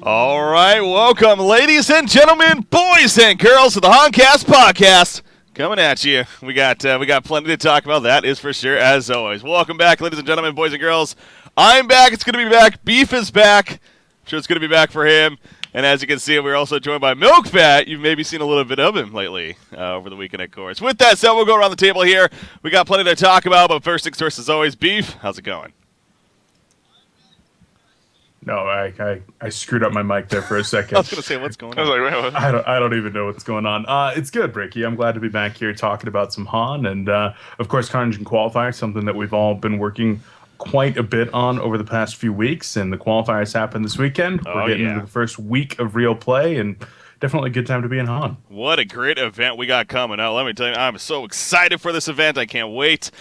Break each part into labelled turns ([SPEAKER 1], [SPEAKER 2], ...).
[SPEAKER 1] All right, welcome, ladies and gentlemen, boys and girls, to the Honcast podcast. Coming at you. We got plenty to talk about. That is for sure, as always. Welcome back, ladies and gentlemen, boys and girls. I'm back. It's going to be back. Beef is back. I'm sure it's going to be back for him. And as you can see, we're also joined by Milk Fat. You've maybe seen a little bit of him lately over the weekend, of course. With that said, we'll go around the table here. We got plenty to talk about, but first things first, as always, Beef, how's it going?
[SPEAKER 2] No, I screwed up my mic there for a second.
[SPEAKER 1] I was going to say, what's going on?
[SPEAKER 3] I was like, wait, what?
[SPEAKER 2] I don't even know what's going on. It's good, Bricky. I'm glad to be back here talking about some Han and, of course, Carnage and Qualifier, something that we've all been working quite a bit on over the past few weeks, and the qualifiers happened this weekend. We're getting into the first week of real play, and definitely a good time to be in Han.
[SPEAKER 1] What a great event we got coming up. Let me tell you, I'm so excited for this event. I can't wait.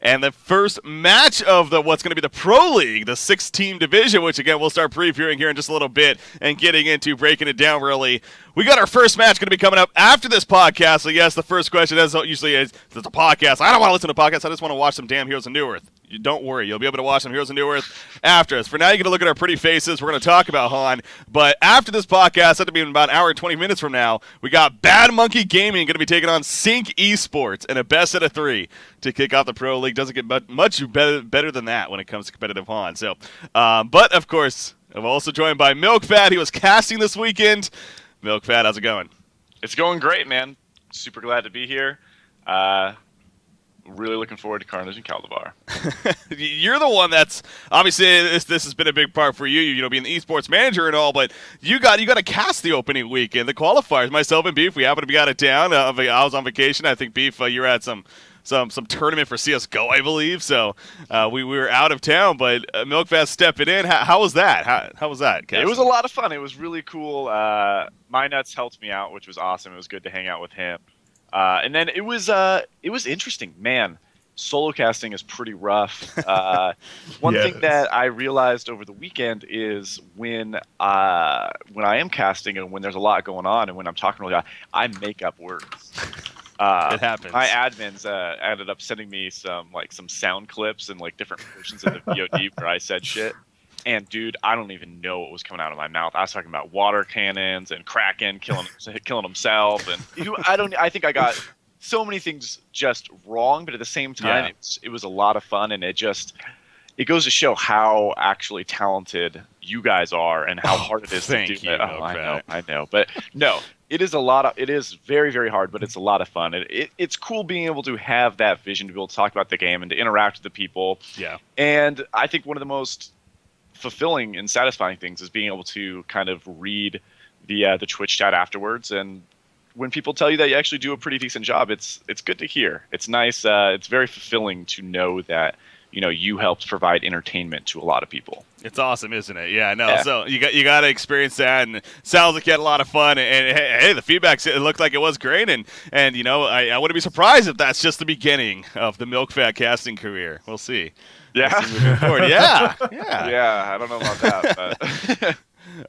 [SPEAKER 1] And the first match of what's going to be the Pro League, the 6-team division, which, again, we'll start previewing here in just a little bit and getting into breaking it down, really. We got our first match going to be coming up after this podcast. So, yes, the first question, as usually is, it's a podcast. I don't want to listen to podcasts. I just want to watch some damn Heroes of New Earth. Don't worry. You'll be able to watch some Heroes of New Earth after us. For now, you get to look at our pretty faces. We're going to talk about Han. But after this podcast, that'll be in about an hour and 20 minutes from now, we got Bad Monkey Gaming going to be taking on Sync Esports in a best out of 3 to kick off the Pro League. Doesn't get much better than that when it comes to competitive Han. So, but, of course, I'm also joined by Milk Fat. He was casting this weekend. Milk Fat, how's it going?
[SPEAKER 3] It's going great, man. Super glad to be here. Really looking forward to Carnage and Caldavar.
[SPEAKER 1] You're the one that's obviously this has been a big part for you. You know, being the esports manager and all, but you got to cast the opening weekend, the qualifiers. Myself and Beef, we happened to be out of town. I was on vacation. I think Beef, you're at some tournament for CS:GO, I believe. So we were out of town, but Milkfast stepping in. How was that? How was that, Cassie?
[SPEAKER 3] It was a lot of fun. It was really cool. My Nuts helped me out, which was awesome. It was good to hang out with him. And then it was interesting, man. Solo casting is pretty rough. One thing that I realized over the weekend is when I am casting and when there's a lot going on and when I'm talking really loud, I make up words.
[SPEAKER 1] It happens.
[SPEAKER 3] My admins ended up sending me some sound clips and different versions of the VOD where I said shit. And dude, I don't even know what was coming out of my mouth. I was talking about water cannons and Kraken killing himself, and I think I got so many things just wrong. But at the same time, it was a lot of fun, and it goes to show how actually talented you guys are and how hard it is to do it. I know, but no, it is very, very hard, but it's a lot of fun. It's cool being able to have that vision to be able to talk about the game and to interact with the people.
[SPEAKER 1] Yeah,
[SPEAKER 3] and I think one of the most fulfilling and satisfying things is being able to kind of read the Twitch chat afterwards, and when people tell you that you actually do a pretty decent job, it's good to hear. It's nice. It's very fulfilling to know that you helped provide entertainment to a lot of people.
[SPEAKER 1] It's awesome, isn't it? Yeah, no. Yeah. So you got to experience that, and it sounds like you had a lot of fun. And hey, the feedback, it looked like it was great, and I wouldn't be surprised if that's just the beginning of the Milk Fat casting career. We'll see.
[SPEAKER 3] Yeah.
[SPEAKER 1] Moving forward. Yeah.
[SPEAKER 3] Yeah, I don't know about that, but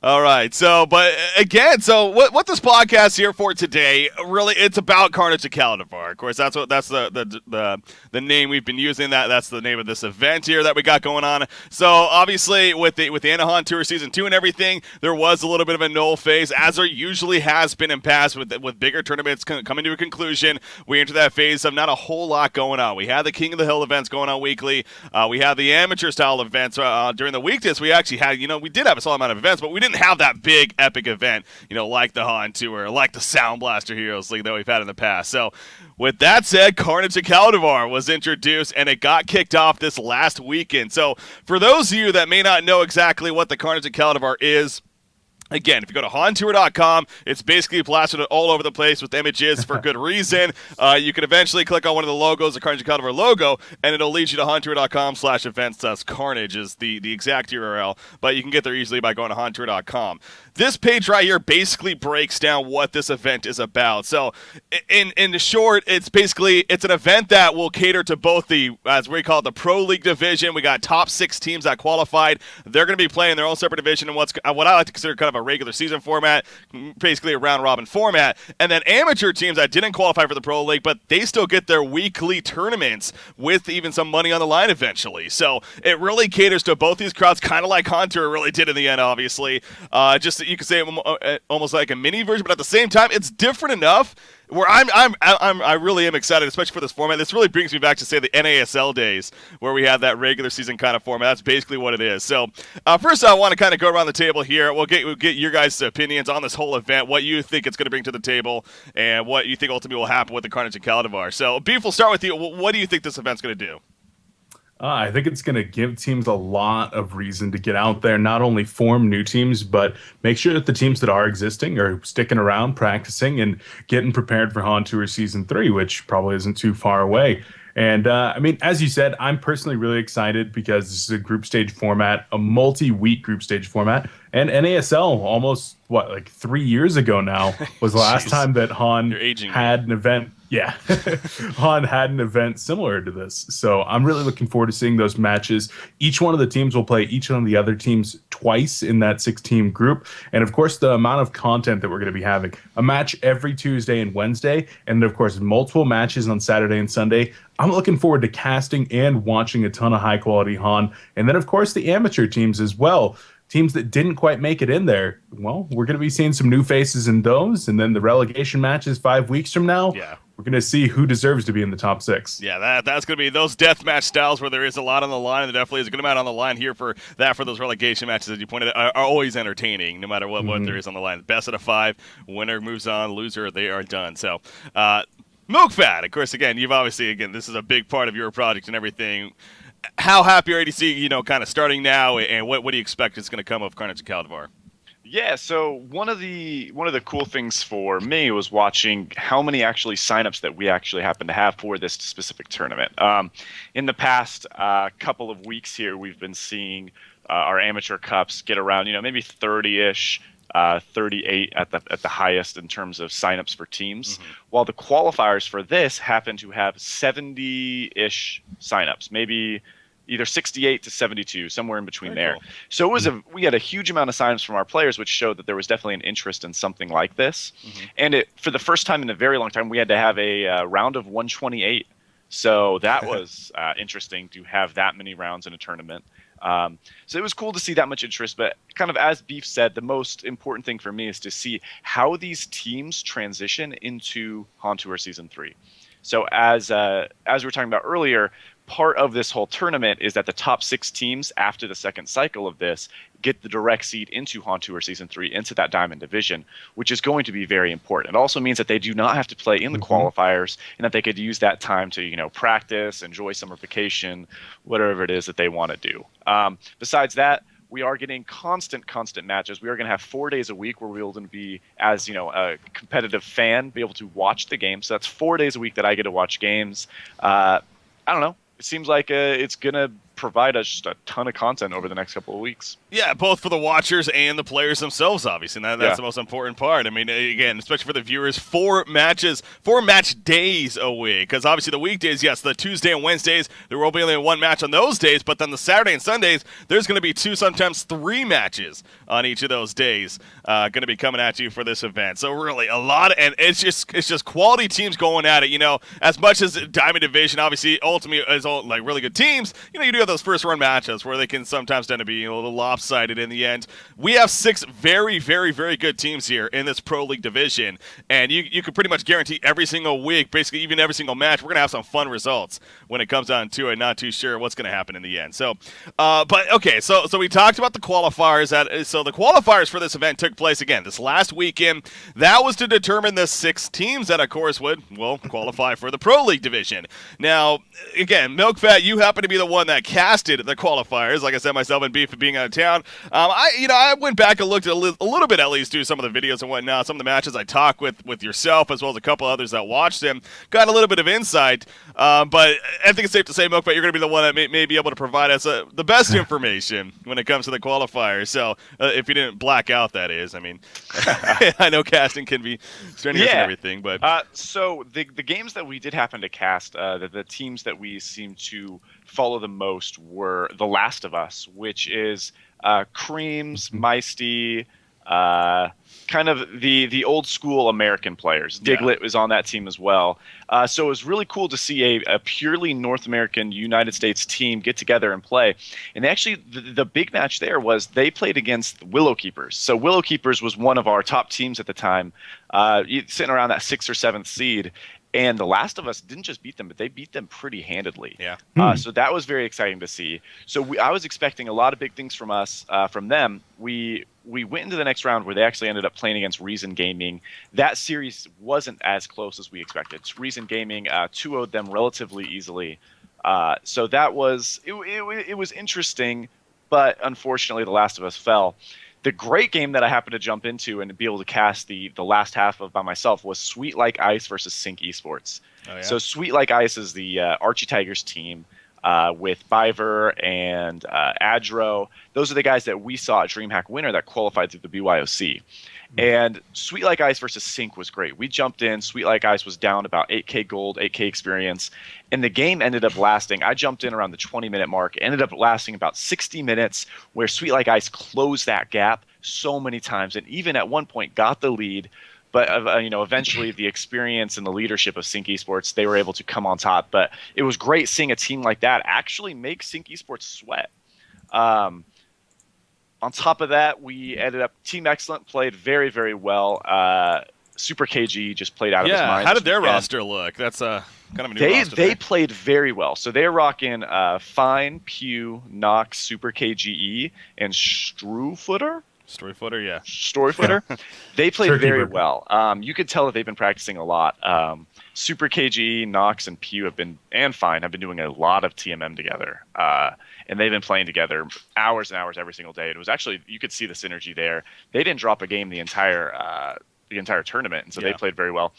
[SPEAKER 1] all right. So, but again, what this podcast is here for today, really, it's about Carnage of Calavar. Of course, that's the name we've been using. That's the name of this event here that we got going on. So, obviously, with the Anahan Tour Season 2 and everything, there was a little bit of a null phase, as there usually has been in past with bigger tournaments coming to a conclusion. We enter that phase of not a whole lot going on. We had the King of the Hill events going on weekly. We had the amateur style events during the weekdays. We actually had, we did have a solid amount of events, but we didn't have that big epic event, like the Han Tour, like the Sound Blaster Heroes League that we've had in the past. So with that said, Carnage of Calavar was introduced, and it got kicked off this last weekend. So for those of you that may not know exactly what the Carnage of Calavar is, again, if you go to HonTour.com, it's basically plastered all over the place with images for good reason. You can eventually click on one of the logos, the Carnage of Calavar logo, and it'll lead you to HonTour.com/events. Carnage is the exact URL, but you can get there easily by going to HonTour.com. This page right here basically breaks down what this event is about. So, in short, it's an event that will cater to both as we call it, the Pro League division. We got top 6 teams that qualified. They're going to be playing their own separate division in what I like to consider kind of a regular season format, basically a round-robin format, and then amateur teams that didn't qualify for the Pro League, but they still get their weekly tournaments with even some money on the line eventually. So it really caters to both these crowds, kind of like Hunter really did in the end, obviously. Just you could say almost like a mini version, but at the same time, it's different enough where I really am excited, especially for this format. This really brings me back to, say, the NASL days where we had that regular season kind of format. That's basically what it is. So first, I want to kind of go around the table here. We'll get your guys' opinions on this whole event, what you think it's going to bring to the table, and what you think ultimately will happen with the Carnage of Caldavar. So, Beef, we'll start with you. What do you think this event's going to do?
[SPEAKER 2] I think it's going to give teams a lot of reason to get out there, not only form new teams, but make sure that the teams that are existing are sticking around, practicing, and getting prepared for Han Tour Season 3, which probably isn't too far away. And, I mean, as you said, I'm personally really excited because this is a group stage format, a multi-week group stage format. And NASL, almost, like 3 years ago now, was the last time that Han had an event. Yeah, Han had an event similar to this. So I'm really looking forward to seeing those matches. Each one of the teams will play each one of the other teams twice in that 6-team group. And, of course, the amount of content that we're going to be having. A match every Tuesday and Wednesday. And, of course, multiple matches on Saturday and Sunday. I'm looking forward to casting and watching a ton of high-quality Han. And then, of course, the amateur teams as well. Teams that didn't quite make it in there, well, we're going to be seeing some new faces in those. And then the relegation matches 5 weeks from now.
[SPEAKER 1] Yeah.
[SPEAKER 2] We're going to see who deserves to be in the top 6.
[SPEAKER 1] Yeah, that's going to be those deathmatch styles where there is a lot on the line, and there definitely is a good amount on the line here for those relegation matches, as you pointed out, are always entertaining, no matter what there is on the line. Best out of 5, winner moves on, loser, they are done. So, MilkFat, of course, again, this is a big part of your project and everything. How happy are you to see, kind of starting now, and what do you expect is going to come of Carnage of Calavar?
[SPEAKER 3] Yeah, so one of the cool things for me was watching how many actually signups that we actually happen to have for this specific tournament. In the past couple of weeks here, we've been seeing our amateur cups get around, maybe 30-ish, 38 at the highest in terms of signups for teams, while the qualifiers for this happen to have 70-ish signups, maybe either 68 to 72, somewhere in between there. Cool. So we had a huge amount of signups from our players, which showed that there was definitely an interest in something like this. And for the first time in a very long time, we had to have a round of 128. So that was interesting to have that many rounds in a tournament. So it was cool to see that much interest, but kind of as Beef said, the most important thing for me is to see how these teams transition into Han Tour Season 3. So as we were talking about earlier, part of this whole tournament is that the top 6 teams after the second cycle of this get the direct seed into Han Tour Season 3, into that Diamond Division, which is going to be very important. It also means that they do not have to play in the qualifiers, and that they could use that time to, practice, enjoy summer vacation, whatever it is that they want to do. Besides that, we are getting constant matches. We are going to have 4 days a week where we're going to be, as a competitive fan, be able to watch the game. So that's 4 days a week that I get to watch games. I don't know. It seems like it's going to provide us just a ton of content over the next couple of weeks.
[SPEAKER 1] Yeah, both for the watchers and the players themselves, obviously. And that's the most important part. I mean, again, especially for the viewers, 4 match days a week. Because obviously the weekdays, yes, the Tuesday and Wednesdays, there will be only 1 match on those days. But then the Saturday and Sundays, there's going to be 2, sometimes 3 matches on each of those days going to be coming at you for this event. So really, a lot, and it's just quality teams going at it. As much as Diamond Division, obviously, ultimately is all like really good teams. You do have those first run matchups where they can sometimes tend to be a little lopsided in the end. We have 6 very, very, very good teams here in this Pro League division, and you can pretty much guarantee every single week, basically even every single match, we're going to have some fun results when it comes down to it. Not too sure what's going to happen in the end. So, but okay, so we talked about the qualifiers. So the qualifiers for this event took place again this last weekend. That was to determine the 6 teams that, of course, would qualify for the Pro League division. Now, again, MilkFat, you happen to be the one that casted the qualifiers. Like I said, myself and Beef being out of town, I went back and looked at a little bit, at least, through some of the videos and whatnot. Some of the matches I talked with yourself, as well as a couple others that watched them, got a little bit of insight. But I think it's safe to say, MilkFat, you're going to be the one that may be able to provide us the best information when it comes to the qualifiers. So if you didn't black out, that is. I mean, I know casting can be strenuous and everything, but
[SPEAKER 3] so the games that we did happen to cast, the teams that we seem to follow the most were The Last of Us, which is Creams, Meisty, kind of the old school American players. Diglett was on that team as well. So it was really cool to see a purely North American United States team get together and play. And actually, the big match there was they played against the Willow Keepers. So Willow Keepers was one of our top teams at the time, sitting around that 6th or 7th seed. And The Last of Us didn't just beat them, but they beat them pretty handedly.
[SPEAKER 1] Yeah.
[SPEAKER 3] So that was very exciting to see. So I was expecting a lot of big things from us, from them. We went into the next round where they actually ended up playing against Reason Gaming. That series wasn't as close as we expected. Reason Gaming 2-0'd them relatively easily. So that was it was interesting, but unfortunately, The Last of Us fell. The great game that I happened to jump into and to be able to cast the last half of by myself was Sweet Like Ice versus Sync Esports.
[SPEAKER 1] Oh, yeah?
[SPEAKER 3] So Sweet Like Ice is the Archie Tigers team with Biver and Adro. Those are the guys that we saw at DreamHack Winter that qualified through the BYOC. And Sweet Like Ice versus Sync was great. We jumped in. Sweet Like Ice was down about 8K gold, 8K experience. And the game ended up lasting. I jumped in around the 20-minute mark. It ended up lasting about 60 minutes where Sweet Like Ice closed that gap so many times. And even at one point got the lead. But eventually the experience and the leadership of Sync Esports, they were able to come on top. But it was great seeing a team like that actually make Sync Esports sweat. On top of that, we ended up Team Excellent played very, very well. Super KG just played out of his mind.
[SPEAKER 1] How did their roster look? That's kind of a new roster.
[SPEAKER 3] They played very well. So they're rocking Fine, Pew, Nox, Super KGE, and Strewfooter.
[SPEAKER 1] Storyfooter, yeah.
[SPEAKER 3] Storyfooter. They played
[SPEAKER 2] Turkey
[SPEAKER 3] very
[SPEAKER 2] burger.
[SPEAKER 3] well. You could tell that they've been practicing a lot. Super KG, Nox, and Pew and Fine have been doing a lot of TMM together. And they've been playing together hours and hours every single day. It was actually, you could see the synergy there. They didn't drop a game the entire tournament, and so they played very well.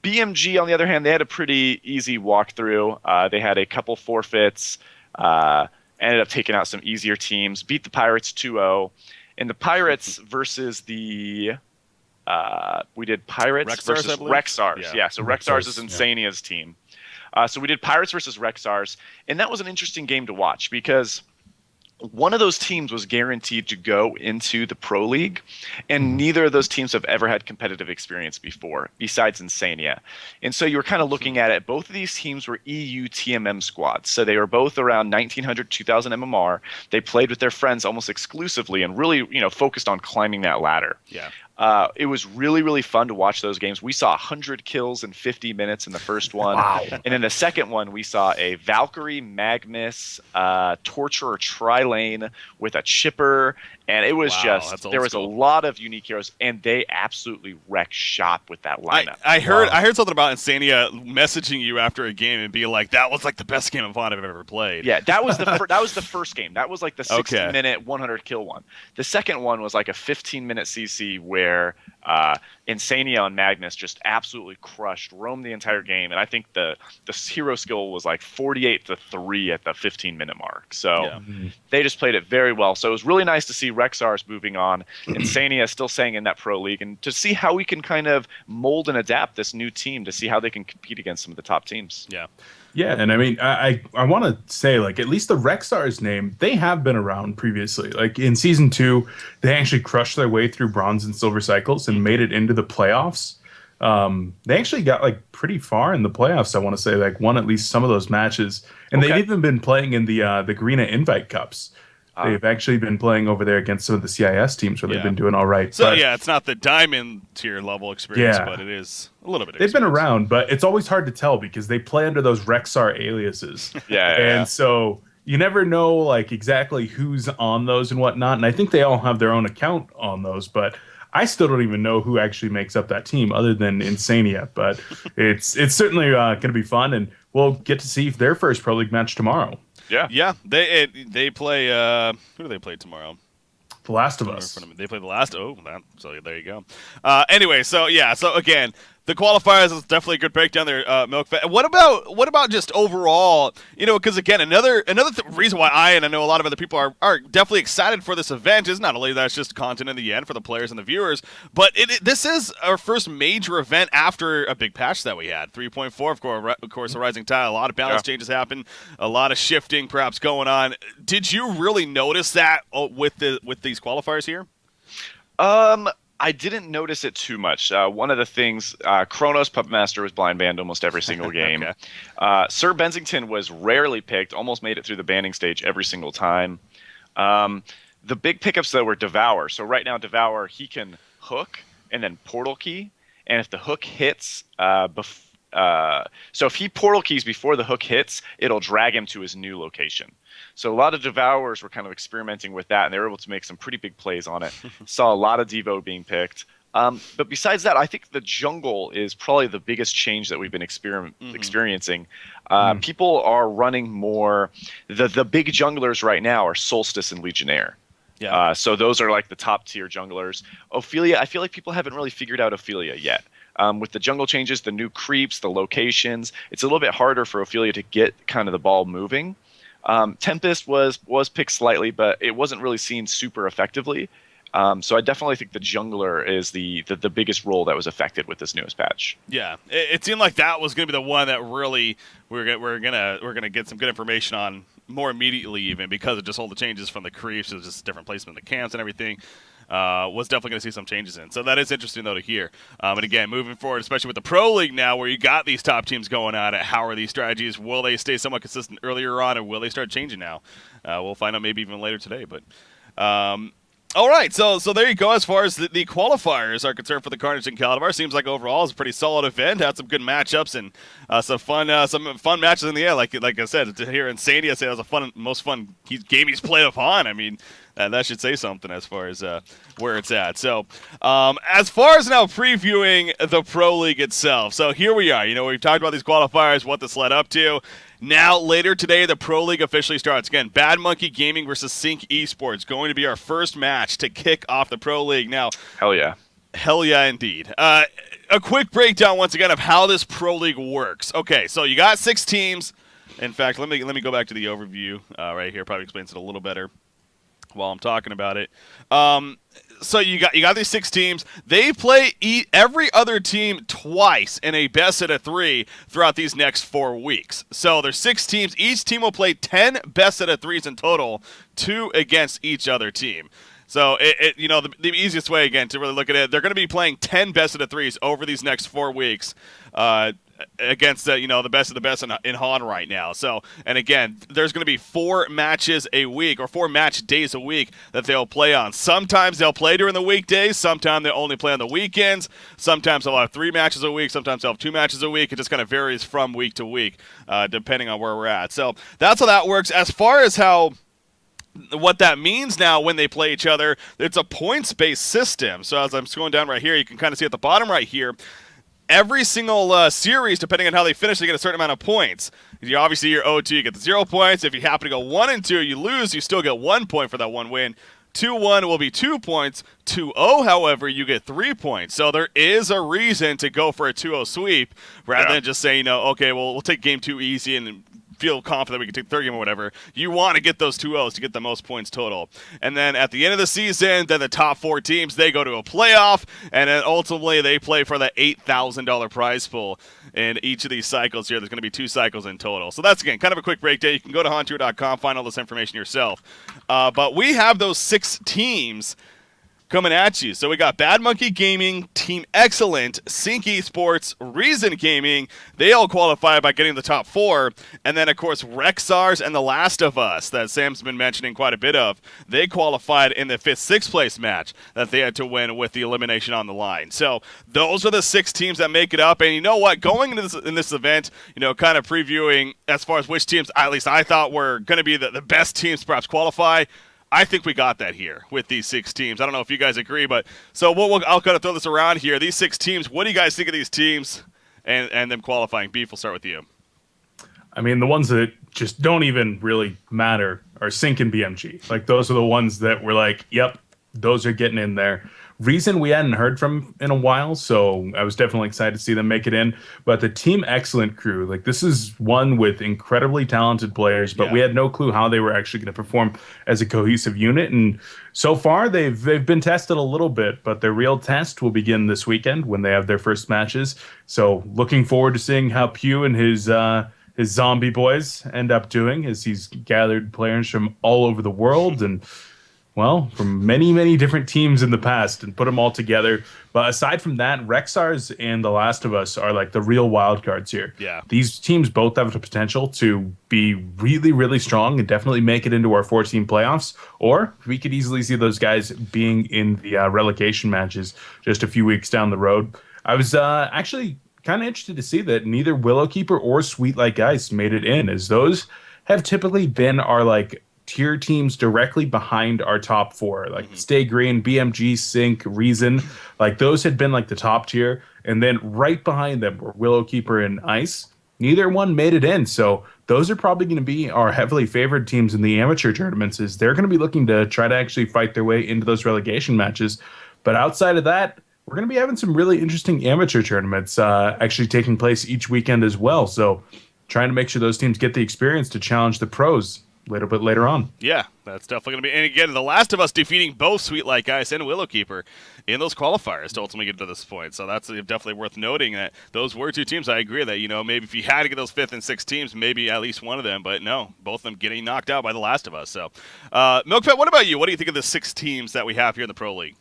[SPEAKER 3] BMG, on the other hand, they had a pretty easy walkthrough. They had a couple forfeits, ended up taking out some easier teams, beat the Pirates 2-0. And the Pirates versus we did Pirates
[SPEAKER 1] Rexars,
[SPEAKER 3] versus Rexars. Yeah, so Rexars is Insania's team. So we did Pirates versus Rexars, and that was an interesting game to watch because one of those teams was guaranteed to go into the Pro League, and neither of those teams have ever had competitive experience before, besides Insania. And so you were kind of looking at it. Both of these teams were EU TMM squads. So they were both around 1900, 2000 MMR. They played with their friends almost exclusively and really, focused on climbing that ladder.
[SPEAKER 1] Yeah.
[SPEAKER 3] It was really, really fun to watch those games. We saw 100 kills in 50 minutes in the first one.
[SPEAKER 2] Wow.
[SPEAKER 3] And in the second one, we saw a Valkyrie, Magnus, Torturer Trilane with a Chipper. And it was there was a lot of unique heroes, and they absolutely wrecked shop with that lineup.
[SPEAKER 1] I heard something about Insania messaging you after a game and being like, that was like the best game of VOD I've ever played.
[SPEAKER 3] Yeah, that was the first game. That was like the 60-minute, 100-kill one. The second one was like a 15-minute CC where Insania and Magnus just absolutely crushed, roamed the entire game, and I think the hero skill was like 48-3 at the 15-minute mark. So they just played it very well. So it was really nice to see Rexars moving on, Insania still staying in that Pro League, and to see how we can kind of mold and adapt this new team to see how they can compete against some of the top teams.
[SPEAKER 1] Yeah.
[SPEAKER 2] Yeah, and I mean, I want to say, like, at least the Rexars name, they have been around previously. Like, in Season 2, they actually crushed their way through Bronze and Silver cycles and made it into the playoffs. They actually got, like, pretty far in the playoffs, I want to say, like, won at least some of those matches. And they've even been playing in the Greener Invite Cups. They've actually been playing over there against some of the CIS teams where they've been doing all right.
[SPEAKER 1] So, it's not the diamond tier level experience, but it is a little bit of
[SPEAKER 2] They've been around, but it's always hard to tell because they play under those Rexar aliases. So you never know, like, exactly who's on those and whatnot. And I think they all have their own account on those, but I still don't even know who actually makes up that team other than Insania. But it's certainly going to be fun, and we'll get to see their first Pro League match tomorrow.
[SPEAKER 1] Yeah. They play. Who do they play tomorrow?
[SPEAKER 2] The Last of Us.
[SPEAKER 1] They play The Last. So there you go. Anyway, so again, the qualifiers is definitely a good breakdown there, Milk. What about just overall? Because again, another reason why I know a lot of other people are definitely excited for this event is not only that it's just content in the end for the players and the viewers, but this is our first major event after a big patch that we had 3.4. Of course, the Rising Tide. A lot of balance changes happened, a lot of shifting perhaps going on. Did you really notice that with these qualifiers here?
[SPEAKER 3] I didn't notice it too much. One of the things, Kronos Puppet Master was blind banned almost every single game. Sir Bensington was rarely picked, almost made it through the banning stage every single time. The big pickups, though, were Devour. So right now, Devour, he can hook and then portal key. And if the hook hits, so if he portal keys before the hook hits, it'll drag him to his new location. So a lot of Devourers were kind of experimenting with that, and they were able to make some pretty big plays on it. Saw a lot of Devo being picked. But besides that, I think the jungle is probably the biggest change that we've been experiencing. People are running more. The big junglers right now are Solstice and Legionnaire.
[SPEAKER 1] Yeah.
[SPEAKER 3] So those are like the top tier junglers. Ophelia, I feel like people haven't really figured out Ophelia yet. With the jungle changes, the new creeps, the locations, it's a little bit harder for Ophelia to get kind of the ball moving. Tempest was picked slightly, but it wasn't really seen super effectively. So I definitely think the jungler is the biggest role that was affected with this newest patch.
[SPEAKER 1] Yeah, it seemed like that was going to be the one that really we're gonna get some good information on more immediately, even because of just all the changes from the creeps, it was just different placement in the camps and everything. Was definitely going to see some changes in. So that is interesting, though, to hear. And again, moving forward, especially with the Pro League now, where you got these top teams going at it, how are these strategies? Will they stay somewhat consistent earlier on, or will they start changing now? We'll find out maybe even later today. But all right, so there you go. As far as the qualifiers are concerned for the Carnage and Caldavar, seems like overall it's a pretty solid event. Had some good matchups and some fun matches in the end. Like I said, to hear Insania say it was the most fun game he's played upon. I mean, that should say something as far as where it's at. So as far as now previewing the Pro League itself, so here we are. We've talked about these qualifiers, what this led up to. Now, later today, the Pro League officially starts. Again, Bad Monkey Gaming versus Sync Esports going to be our first match to kick off the Pro League. Now,
[SPEAKER 3] hell yeah,
[SPEAKER 1] indeed. A quick breakdown once again of how this Pro League works. Okay, so you got 6 teams. In fact, let me go back to the overview right here. Probably explains it a little better while I'm talking about it. So you got these 6 teams. They play every other team twice in a best out of 3 throughout these next 4 weeks. So there's 6 teams. Each team will play 10 best out of 3s in total, 2 against each other team. So the easiest way again to really look at it, they're going to be playing 10 best out of 3s over these next 4 weeks. Against the best of the best in Han right now. So, and again, there's going to be 4 matches a week, or 4 match days a week that they'll play on. Sometimes they'll play during the weekdays. Sometimes they'll only play on the weekends. Sometimes they'll have 3 matches a week. Sometimes they'll have 2 matches a week. It just kind of varies from week to week, depending on where we're at. So that's how that works. As far as what that means now when they play each other, it's a points-based system. So as I'm scrolling down right here, you can kind of see at the bottom right here, every single series, depending on how they finish, they get a certain amount of points. Obviously, your 0-2, you get the 0 points. If you happen to go 1-2, you lose. You still get 1 point for that one win. 2-1 will be 2 points. 2-0, however, you get 3 points. So there is a reason to go for a 2-0 sweep rather than just saying, okay, well, we'll take game 2 easy and feel confident we can take the third game or whatever. You want to get those 2-0s to get the most points total. And then at the end of the season, then the top 4 teams, they go to a playoff, and then ultimately they play for the $8,000 prize pool in each of these cycles here. There's going to be 2 cycles in total. So that's, again, kind of a quick breakdown. You can go to Hontour.com, find all this information yourself. But we have those 6 teams coming at you. So we got Bad Monkey Gaming, Team Excellent, Sync Esports, Reason Gaming. They all qualify by getting the top 4. And then, of course, Rexars and The Last of Us that Sam's been mentioning quite a bit of. They qualified in the 5th, 6th place match that they had to win with the elimination on the line. So those are the 6 teams that make it up. And you know what? Going into this event, kind of previewing as far as which teams, at least I thought, were going to be the best teams to perhaps qualify, I think we got that here with these 6 teams. I don't know if you guys agree, but so I'll kind of throw this around here. These 6 teams, what do you guys think of these teams and them qualifying? Beef, we'll start with you.
[SPEAKER 2] I mean, the ones that just don't even really matter are Sync and BMG. Like, those are the ones that we're like, yep, those are getting in there. Reason we hadn't heard from in a while, so I was definitely excited to see them make it in. But the Team Excellent crew, like, this is one with incredibly talented players, but we had no clue how they were actually going to perform as a cohesive unit. And so far, they've been tested a little bit, but their real test will begin this weekend when they have their first matches. So looking forward to seeing how Pew and his zombie boys end up doing, as he's gathered players from all over the world. And well, from many, many different teams in the past and put them all together. But aside from that, Rexars and The Last of Us are like the real wild cards here.
[SPEAKER 1] Yeah.
[SPEAKER 2] These teams both have the potential to be really, really strong and definitely make it into our 14 playoffs. Or we could easily see those guys being in the relegation matches just a few weeks down the road. I was actually kind of interested to see that neither Willowkeeper or Sweet Like Ice made it in, as those have typically been our like tier teams directly behind our top four, like Stay Green, BMG, Sync, Reason. Like those had been like the top tier, and then right behind them were Willowkeeper and Ice. Neither one made it in, so those are probably going to be our heavily favored teams in the amateur tournaments. Is they're going to be looking to try to actually fight their way into those relegation matches. But outside of that, we're going to be having some really interesting amateur tournaments actually taking place each weekend as well. So trying to make sure those teams get the experience to challenge the pros a little bit later on.
[SPEAKER 1] Yeah, that's definitely going to be. And again, The Last of Us defeating both Sweet Like Ice and Willowkeeper in those qualifiers to ultimately get to this point. So that's definitely worth noting that those were two teams. I agree that, maybe if you had to get those 5th and 6th teams, maybe at least one of them. But no, both of them getting knocked out by The Last of Us. So, Milkfett, what about you? What do you think of the 6 teams that we have here in the Pro League?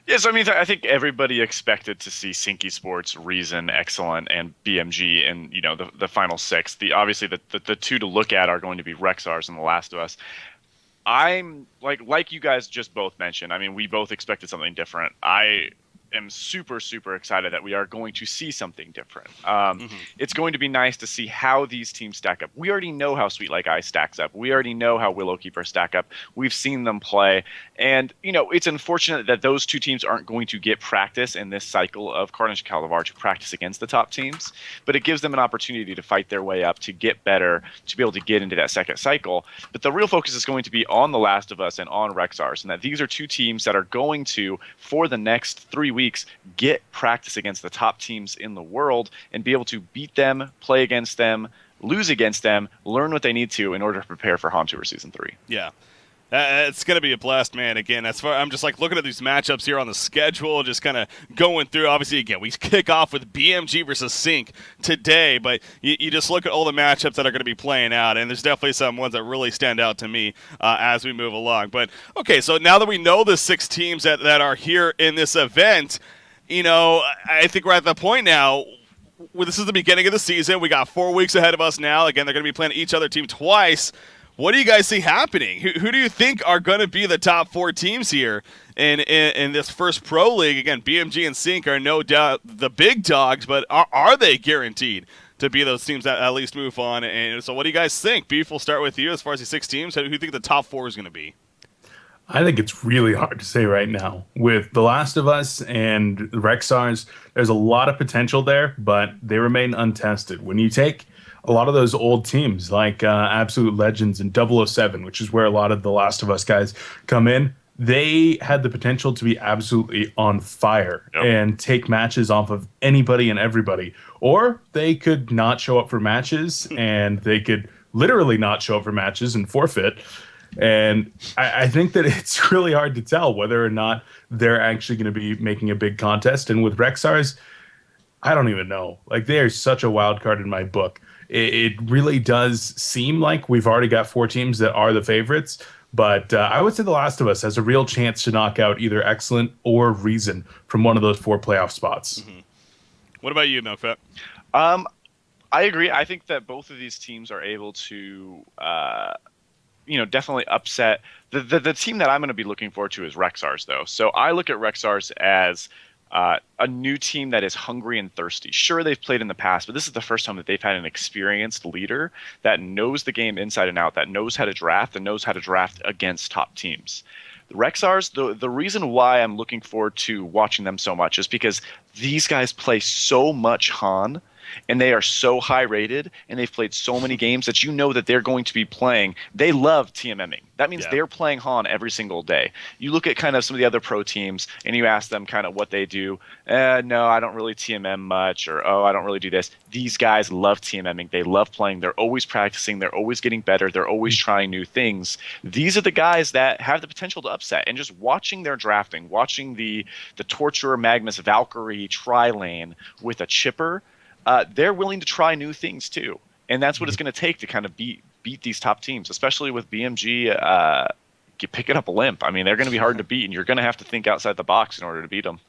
[SPEAKER 3] Yes, I mean, I think everybody expected to see Sinky Sports, Reason, Excellent, and BMG in, the final 6. Obviously, the two to look at are going to be Rexars and The Last of Us. I'm, like you guys just both mentioned, I mean, we both expected something different. I am super, super excited that we are going to see something different. It's going to be nice to see how these teams stack up. We already know how Sweet Like Ice stacks up. We already know how Willowkeeper stack up. We've seen them play. And, it's unfortunate that those two teams aren't going to get practice in this cycle of Carnage of Calavar to practice against the top teams. But it gives them an opportunity to fight their way up, to get better, to be able to get into that second cycle. But the real focus is going to be on The Last of Us and on Rexars. And that these are two teams that are going to, for the next 3 weeks, get practice against the top teams in the world and be able to beat them, play against them, lose against them, learn what they need to in order to prepare for Hon Tour Season 3.
[SPEAKER 1] Yeah. It's going to be a blast, man. Again, I'm just looking at these matchups here on the schedule, just kind of going through. Obviously, again, we kick off with BMG versus Sync today, but you just look at all the matchups that are going to be playing out, and there's definitely some ones that really stand out to me as we move along. But, okay, so now that we know the 6 teams that are here in this event, I think we're at the point now. This is the beginning of the season. We got 4 weeks ahead of us now. Again, they're going to be playing each other team twice. What do you guys see happening? Who do you think are going to be the top 4 teams here in this first Pro League? Again, BMG and Sync are no doubt the big dogs, but are they guaranteed to be those teams that at least move on? And so what do you guys think? Beef, we'll start with you as far as the 6 teams. Who do you think the top 4 is going to be?
[SPEAKER 2] I think it's really hard to say right now. With The Last of Us and Rexars, there's a lot of potential there, but they remain untested. When you take a lot of those old teams like Absolute Legends and 007, which is where a lot of The Last of Us guys come in, they had the potential to be absolutely on fire and take matches off of anybody and everybody. Or they could not show up for matches, and they could literally not show up for matches and forfeit. And I think that it's really hard to tell whether or not they're actually going to be making a big contest. And with Rexars, I don't even know. They are such a wild card in my book. It really does seem like we've already got 4 teams that are the favorites. But I would say The Last of Us has a real chance to knock out either Excellent or Reason from one of those 4 playoff spots.
[SPEAKER 1] Mm-hmm. What about you, Milkfett?
[SPEAKER 3] I agree. I think that both of these teams are able to definitely upset. The team that I'm going to be looking forward to is Rexars, though. So I look at Rexars as a new team that is hungry and thirsty. Sure, they've played in the past, but this is the first time that they've had an experienced leader that knows the game inside and out, that knows how to draft and knows how to draft against top teams. The Rexars, the reason why I'm looking forward to watching them so much is because these guys play so much Han, and they are so high rated, and they've played so many games that that they're going to be playing. They love TMMing. That means they're playing Han every single day. You look at kind of some of the other pro teams, and you ask them kind of what they do. No, I don't really TMM much, or I don't really do this. These guys love TMMing. They love playing. They're always practicing. They're always getting better. They're always trying new things. These are the guys that have the potential to upset. And just watching their drafting, watching the Torturer Magnus Valkyrie tri-lane with a chipper, they're willing to try new things too, and that's what it's going to take to kind of beat these top teams, especially with BMG picking up a Limp. I mean, they're going to be hard to beat, and you're going to have to think outside the box in order to beat them.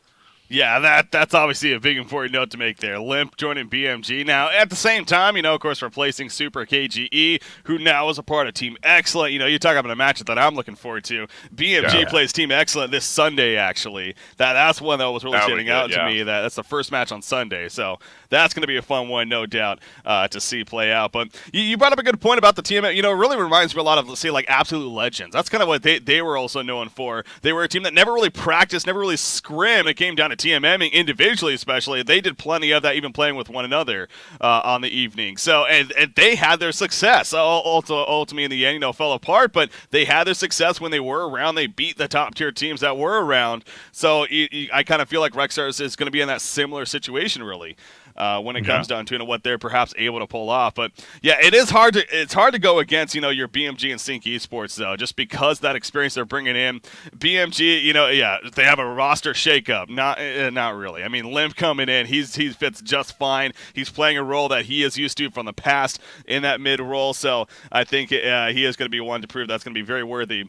[SPEAKER 1] Yeah, that's obviously a big important note to make there. Limp joining BMG. Now, at the same time, of course, replacing Super KGE, who now is a part of Team Excellent. You talk about a matchup that I'm looking forward to. BMG plays Team Excellent this Sunday, actually. That's one that was really standing out to me. That's the first match on Sunday, so that's going to be a fun one, no doubt, to see play out. But you brought up a good point about the team. It really reminds me a lot of, say, like Absolute Legends. That's kind of what they were also known for. They were a team that never really practiced, never really scrimmed. It came down to TMMing individually, especially. They did plenty of that, even playing with one another on the evening. So, and they had their success. Ultimately, in the end, fell apart, but they had their success when they were around. They beat the top tier teams that were around. So, I kind of feel like Rexstars is going to be in that similar situation, really. When it comes down to what they're perhaps able to pull off. But yeah, it's hard to go against your BMG and Sync Esports though, just because that experience they're bringing in. BMG, they have a roster shakeup. Not really. I mean, Limp coming in, he fits just fine. He's playing a role that he is used to from the past in that mid role. So I think he is going to be one to prove that's going to be very worthy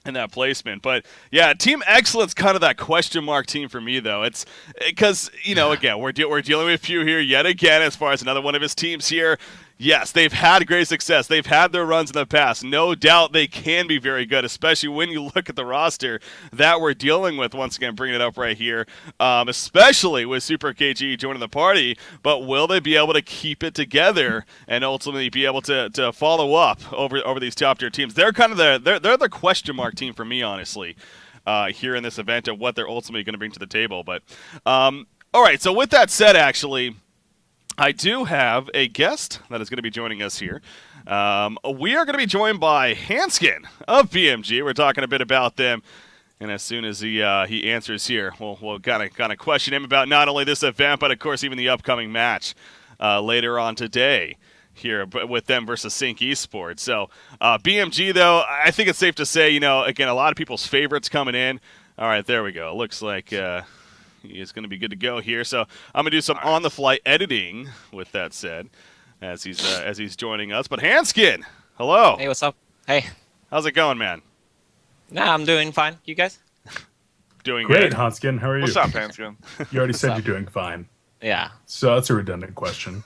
[SPEAKER 1] in that placement. But yeah, Team Excellent's kind of that question mark team for me, though. It's because again, we're dealing with Pew here yet again as far as another one of his teams here. Yes, they've had great success. They've had their runs in the past. No doubt they can be very good, especially when you look at the roster that we're dealing with. Once again, bringing it up right here, especially with Super KG joining the party. But will they be able to keep it together and ultimately be able to follow up over these top tier teams? They're kind of they're the question mark team for me, honestly, here in this event of what they're ultimately going to bring to the table. But all right, so with that said, actually, I do have a guest that is going to be joining us here. We are going to be joined by Hanskin of BMG. We're talking a bit about them, and as soon as he answers here, we'll kind of question him about not only this event, but of course even the upcoming match later on today here with them versus Sync Esports. So BMG, though, I think it's safe to say, again, a lot of people's favorites coming in. All right, there we go. It looks like he is going to be good to go here. So I'm going to do some on-the-fly editing with that said as he's joining us. But Hanskin, hello.
[SPEAKER 4] Hey, what's up? Hey.
[SPEAKER 1] How's it going, man?
[SPEAKER 4] Nah, I'm doing fine. You guys?
[SPEAKER 1] Doing
[SPEAKER 2] great,
[SPEAKER 1] good.
[SPEAKER 2] Hanskin. How are you?
[SPEAKER 3] What's up, Hanskin?
[SPEAKER 2] You already said you're doing fine.
[SPEAKER 4] Yeah.
[SPEAKER 2] So that's a redundant question.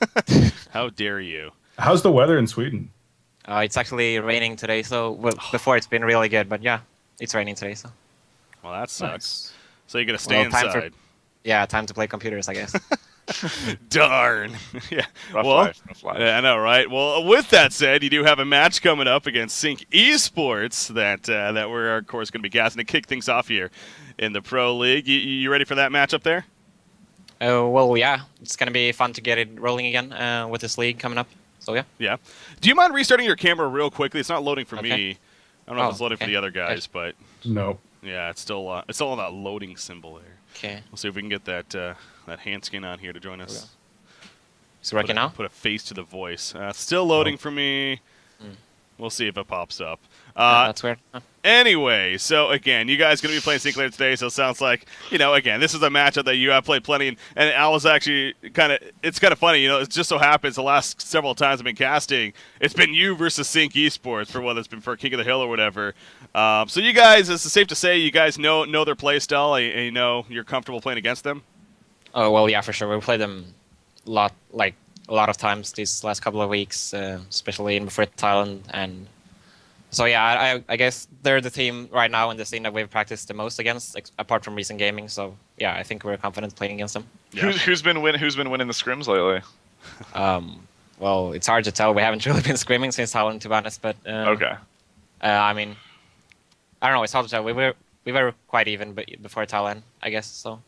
[SPEAKER 1] How dare you?
[SPEAKER 2] How's the weather in Sweden?
[SPEAKER 4] It's actually raining today, so before it's been really good, but yeah, it's raining today, so.
[SPEAKER 1] Well, that sucks.
[SPEAKER 2] Nice.
[SPEAKER 1] So you're going to stay inside.
[SPEAKER 4] Time to play computers, I guess.
[SPEAKER 1] Darn. Yeah.
[SPEAKER 3] Rough life.
[SPEAKER 1] I know, right? Well, with that said, you do have a match coming up against Sync Esports that we're, of course, going to be casting to kick things off here in the Pro League. You ready for that matchup there?
[SPEAKER 4] Well, yeah. It's going to be fun to get it rolling again with this league coming up. So, yeah.
[SPEAKER 1] Yeah. Do you mind restarting your camera real quickly? It's not loading for me. I don't know if it's loading for
[SPEAKER 4] okay.
[SPEAKER 1] the other guys, but
[SPEAKER 2] No.
[SPEAKER 1] yeah, it's still on that loading symbol there.
[SPEAKER 4] Okay.
[SPEAKER 1] We'll see if we can get that Hanskin on here to join us.
[SPEAKER 4] Okay. Is it working now?
[SPEAKER 1] Put a face to the voice. Still loading for me. We'll see if it pops up.
[SPEAKER 4] That's weird. Huh.
[SPEAKER 1] Anyway, so again, you guys going to be playing Sync later today, so it sounds like, again, this is a matchup that you have played plenty, and I was actually it's kind of funny, it just so happens the last several times I've been casting, it's been you versus Sync Esports for whether it's been for King of the Hill or whatever. So you guys, it's safe to say you guys know their play style, and you're comfortable playing against them?
[SPEAKER 4] Oh, well, yeah, for sure. We played them a lot of times these last couple of weeks, especially in before Thailand, and so yeah, I guess they're the team right now in the scene that we've practiced the most against, apart from recent gaming. So yeah, I think we're confident playing against them.
[SPEAKER 1] Yeah.
[SPEAKER 3] Who's been winning the scrims lately?
[SPEAKER 4] Well, it's hard to tell. We haven't really been scrimming since Thailand, to be honest. But
[SPEAKER 3] Okay.
[SPEAKER 4] I mean, I don't know. It's hard to tell. We were quite even, but before Thailand, I guess. So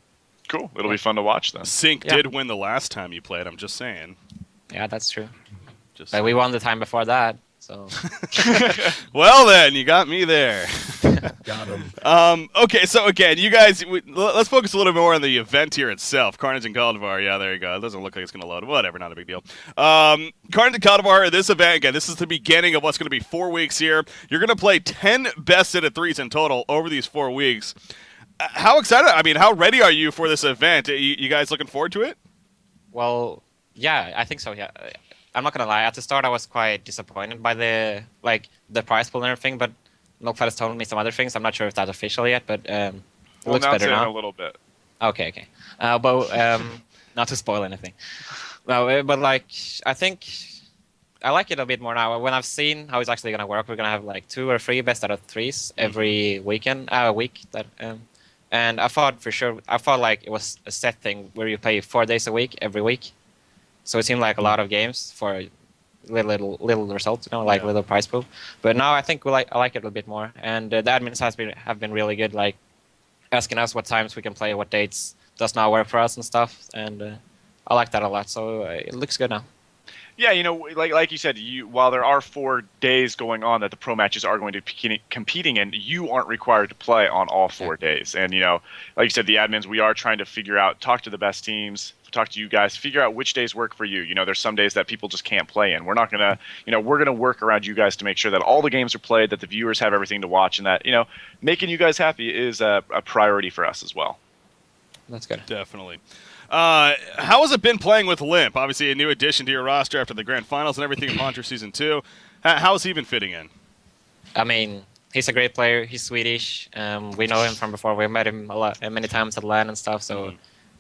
[SPEAKER 3] Cool. It'll be fun to watch then.
[SPEAKER 1] Sync did win the last time you played. I'm just saying.
[SPEAKER 4] yeah, that's true. But we won the time before that. So
[SPEAKER 1] Well then, you got me there.
[SPEAKER 2] Got him.
[SPEAKER 1] Okay, so again, you guys, let's focus a little bit more on the event here itself. Carnage and Caldavar. Yeah, there you go. It doesn't look like it's going to load. Whatever, not a big deal. Carnage and Caldavar, this event, again, this is the beginning of what's going to be 4 weeks here. You're going to play 10 best out of threes in total over these 4 weeks. How excited, how ready are you for this event? You guys looking forward to it?
[SPEAKER 4] well, yeah, I think so. Yeah, I'm not gonna lie. At the start, I was quite disappointed by the prize pool and everything, but Notepad has told me some other things. I'm not sure if that's official yet, but it
[SPEAKER 3] We'll
[SPEAKER 4] looks
[SPEAKER 3] announce
[SPEAKER 4] better
[SPEAKER 3] it in
[SPEAKER 4] now.
[SPEAKER 3] a little bit.
[SPEAKER 4] Okay. But not to spoil anything. No, but like I think I like it a bit more now. When I've seen how it's actually gonna work, we're gonna have like 2 or 3 best out of 3s every week. And I thought like it was a set thing where you play 4 days a week every week. So it seemed like a lot of games for little results, like little prize pool. But now I think I like it a little bit more. And the admins have been really good, like asking us what times we can play, what dates does not work for us and stuff. And I like that a lot. So it looks good now.
[SPEAKER 3] Yeah, like you said, while there are 4 days going on that the pro matches are going to be competing in, you aren't required to play on all 4 days. And like you said, the admins, we are trying to figure out, talk to the best teams, talk to you guys, figure out which days work for you. There's some days that people just can't play in. We're not gonna, we're gonna work around you guys to make sure that all the games are played, that the viewers have everything to watch, and that making you guys happy is a priority for us as well.
[SPEAKER 4] That's good.
[SPEAKER 1] Definitely. How has it been playing with Limp? Obviously, a new addition to your roster after the grand finals and everything of Hunter Season 2. How has he been fitting in?
[SPEAKER 4] I mean, he's a great player. He's Swedish. We know him from before. We met him many times at LAN and stuff. So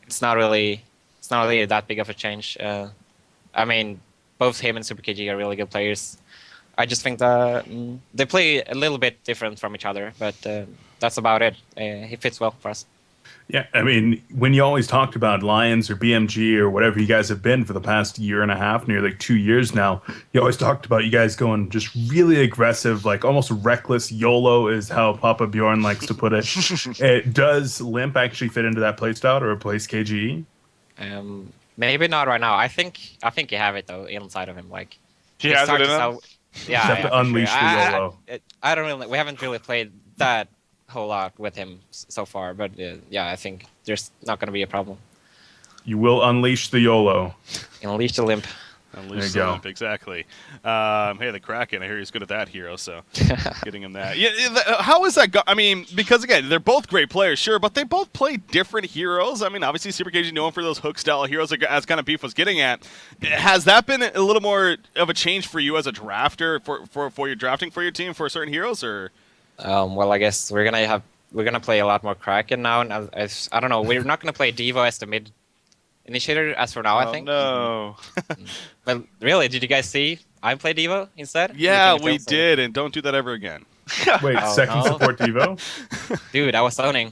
[SPEAKER 4] it's not really that big of a change. I mean, both him and Super KG are really good players. I just think that they play a little bit different from each other, but that's about it. He fits well for us.
[SPEAKER 2] Yeah, I mean, when you always talked about Lions or BMG or whatever you guys have been for the past year and a half, nearly 2 years now, you always talked about you guys going just really aggressive, like almost reckless. YOLO is how Papa Bjorn likes to put it. Does Limp actually fit into that playstyle to replace KGE?
[SPEAKER 4] Maybe not right now. I think you have it though inside of him. Like
[SPEAKER 3] He has it in him?
[SPEAKER 4] Yeah,
[SPEAKER 2] have to unleash the YOLO.
[SPEAKER 4] I don't really. We haven't really played that whole lot with him so far, but I think there's not going to be a problem.
[SPEAKER 2] You will unleash the YOLO.
[SPEAKER 4] Unleash the Limp.
[SPEAKER 1] Unleash
[SPEAKER 2] There you
[SPEAKER 1] the
[SPEAKER 2] go.
[SPEAKER 1] Limp, exactly. Hey, the Kraken, I hear he's good at that hero, so getting him that. Yeah, how is that I mean, because again, they're both great players, sure, but they both play different heroes. I mean, obviously Super KG known for those hook-style heroes, as kind of Beef was getting at. Has that been a little more of a change for you as a drafter, for your drafting for your team for certain heroes, or...?
[SPEAKER 4] Well, I guess we're gonna play a lot more Kraken now, and I don't know. We're not gonna play Devo as the mid initiator as for now. I think.
[SPEAKER 3] No.
[SPEAKER 4] But really, did you guys see I play Devo instead?
[SPEAKER 1] Yeah, we did, and don't do that ever again.
[SPEAKER 2] Wait,
[SPEAKER 4] Oh,
[SPEAKER 2] second
[SPEAKER 4] no.
[SPEAKER 2] support Devo?
[SPEAKER 4] Dude, I was zoning.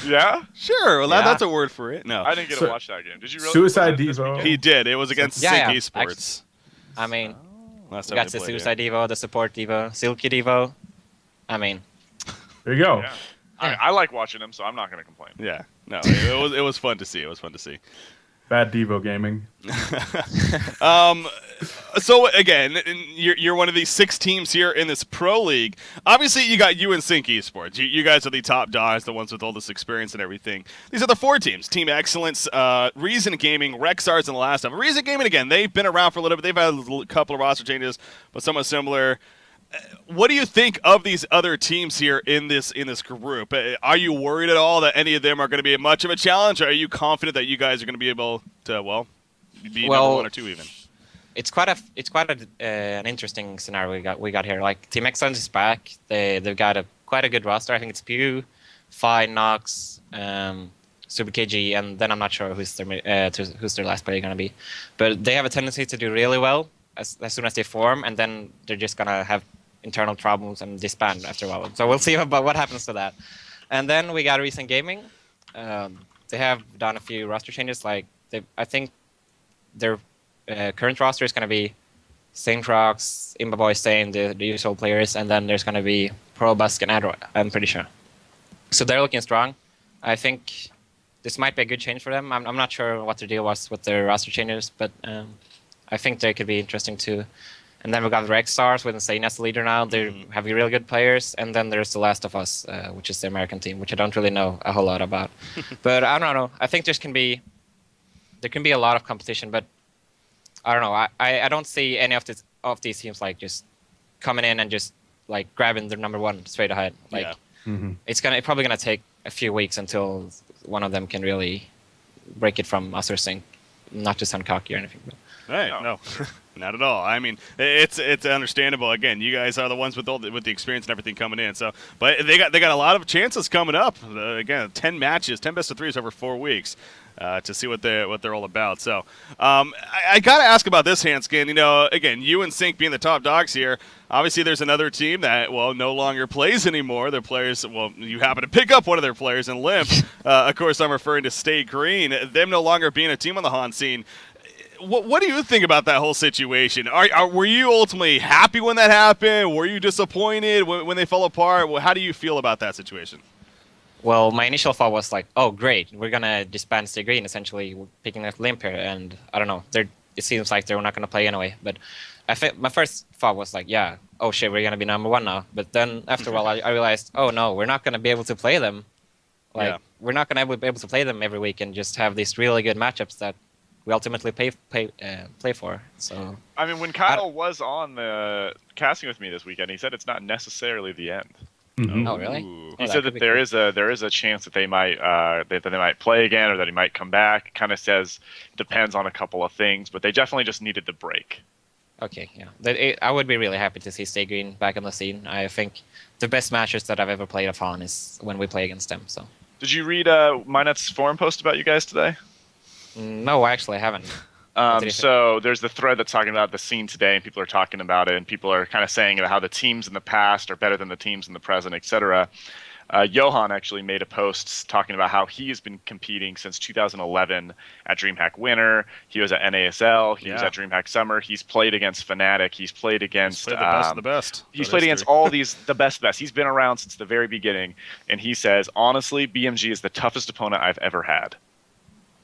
[SPEAKER 3] Yeah?
[SPEAKER 1] Sure, well,
[SPEAKER 4] Yeah.
[SPEAKER 1] that's a word for it. No,
[SPEAKER 3] I didn't get
[SPEAKER 2] So-
[SPEAKER 3] to watch that game. Did you really?
[SPEAKER 2] Suicide
[SPEAKER 3] This
[SPEAKER 2] Devo.
[SPEAKER 3] weekend?
[SPEAKER 1] he did. It was against
[SPEAKER 4] Yeah,
[SPEAKER 1] Sync
[SPEAKER 4] yeah,
[SPEAKER 1] Esports.
[SPEAKER 4] I mean,
[SPEAKER 1] Last
[SPEAKER 4] we
[SPEAKER 1] time
[SPEAKER 4] got
[SPEAKER 1] they
[SPEAKER 4] the
[SPEAKER 1] played,
[SPEAKER 4] Suicide Devo, the Support Devo, Silky Devo. I mean,
[SPEAKER 2] There you go.
[SPEAKER 3] Yeah. I like watching them, so I'm not going to complain.
[SPEAKER 1] Yeah, no, it was fun to see. It was fun to see.
[SPEAKER 2] Bad Devo gaming.
[SPEAKER 1] So again, you're one of these 6 teams here in this pro league. Obviously, you got you and Sync Esports. You guys are the top dogs, the ones with all this experience and everything. These are the 4 teams: Team Excellence, Reason Gaming, Rexars, and the last time. Reason Gaming, again, they've been around for a little bit. They've had a couple of roster changes, but somewhat similar. What do you think of these other teams here in this group? Are you worried at all that any of them are going to be much of a challenge, or are you confident that you guys are going to be able to, be number 1 or 2 even?
[SPEAKER 4] it's quite an interesting scenario we got here. Like Team Excellence is back. They've got quite a good roster. I think it's Pew, Fine, Nox, Super KG, and then I'm not sure who's their last player gonna be. But they have a tendency to do really well as soon as they form, and then they're just gonna have internal problems and disband after a while. So we'll see about what happens to that. And then we got Recent Gaming. They have done a few roster changes. Like I think their current roster is going to be Saint Rocks, Imbaboy, Stain, the usual players, and then there's going to be Probusk and Adro, I'm pretty sure. So they're looking strong. I think this might be a good change for them. I'm not sure what their deal was with their roster changes, but I think they could be interesting too. And then we got Rex Stars with Insane as the leader now. They have really good players. And then there's The Last of Us, which is the American team, which I don't really know a whole lot about. But I don't know. I think there can be a lot of competition, but I don't know. I don't see any of these teams like just coming in and just like grabbing their number 1 straight ahead. Like it's probably gonna take a few weeks until one of them can really break it from us or Sync, not just sound cocky or anything. But.
[SPEAKER 1] Hey, no. Not at all. I mean, it's understandable. Again, you guys are the ones with the experience and everything coming in. So, but they got a lot of chances coming up. Again, 10 matches, 10 best of threes over 4 weeks. To see what they're all about. So I got to ask about this, Hanskin. You know, again, you and Sync being the top dogs here. Obviously, there's another team that, well, no longer plays anymore. Their players, well, you happen to pick up one of their players and limp. Of course, I'm referring to Stay Green. Them no longer being a team on the Hanskin. What do you think about that whole situation? Were you ultimately happy when that happened? Were you disappointed when they fell apart? How do you feel about that situation?
[SPEAKER 4] Well, my initial thought was like, oh, great, we're going to disband Stay Green, essentially picking up Limp here, and I don't know, it seems like they're not going to play anyway, but I think my first thought was like, yeah, oh shit, we're going to be number 1 now, but then after a while I realized, oh no, we're not going to be able to play them. We're not going to be able to play them every week and just have these really good matchups that we ultimately play for. So
[SPEAKER 3] I mean, when Kyle was on the casting with me this weekend, he said it's not necessarily the end.
[SPEAKER 2] Mm-hmm.
[SPEAKER 4] Oh really?
[SPEAKER 3] He said that there is a chance that they might that they might play again or that he might come back. Kind of says depends on a couple of things, but they definitely just needed the break.
[SPEAKER 4] Okay, yeah. I would be really happy to see Stay Green back on the scene. I think the best matches that I've ever played of Han is when we play against them. So. Did
[SPEAKER 3] you read Minet's forum post about you guys today?
[SPEAKER 4] No, actually, I haven't.
[SPEAKER 3] So there's the thread that's talking about the scene today, and people are talking about it, and people are kind of saying about how the teams in the past are better than the teams in the present, etc. Johan actually made a post talking about how he has been competing since 2011 at DreamHack Winter. He was at NASL. He was at DreamHack Summer. He's played against Fnatic. He's played against
[SPEAKER 1] the best of the best.
[SPEAKER 3] He's played against all these the best. He's been around since the very beginning, and he says honestly, BMG is the toughest opponent I've ever had.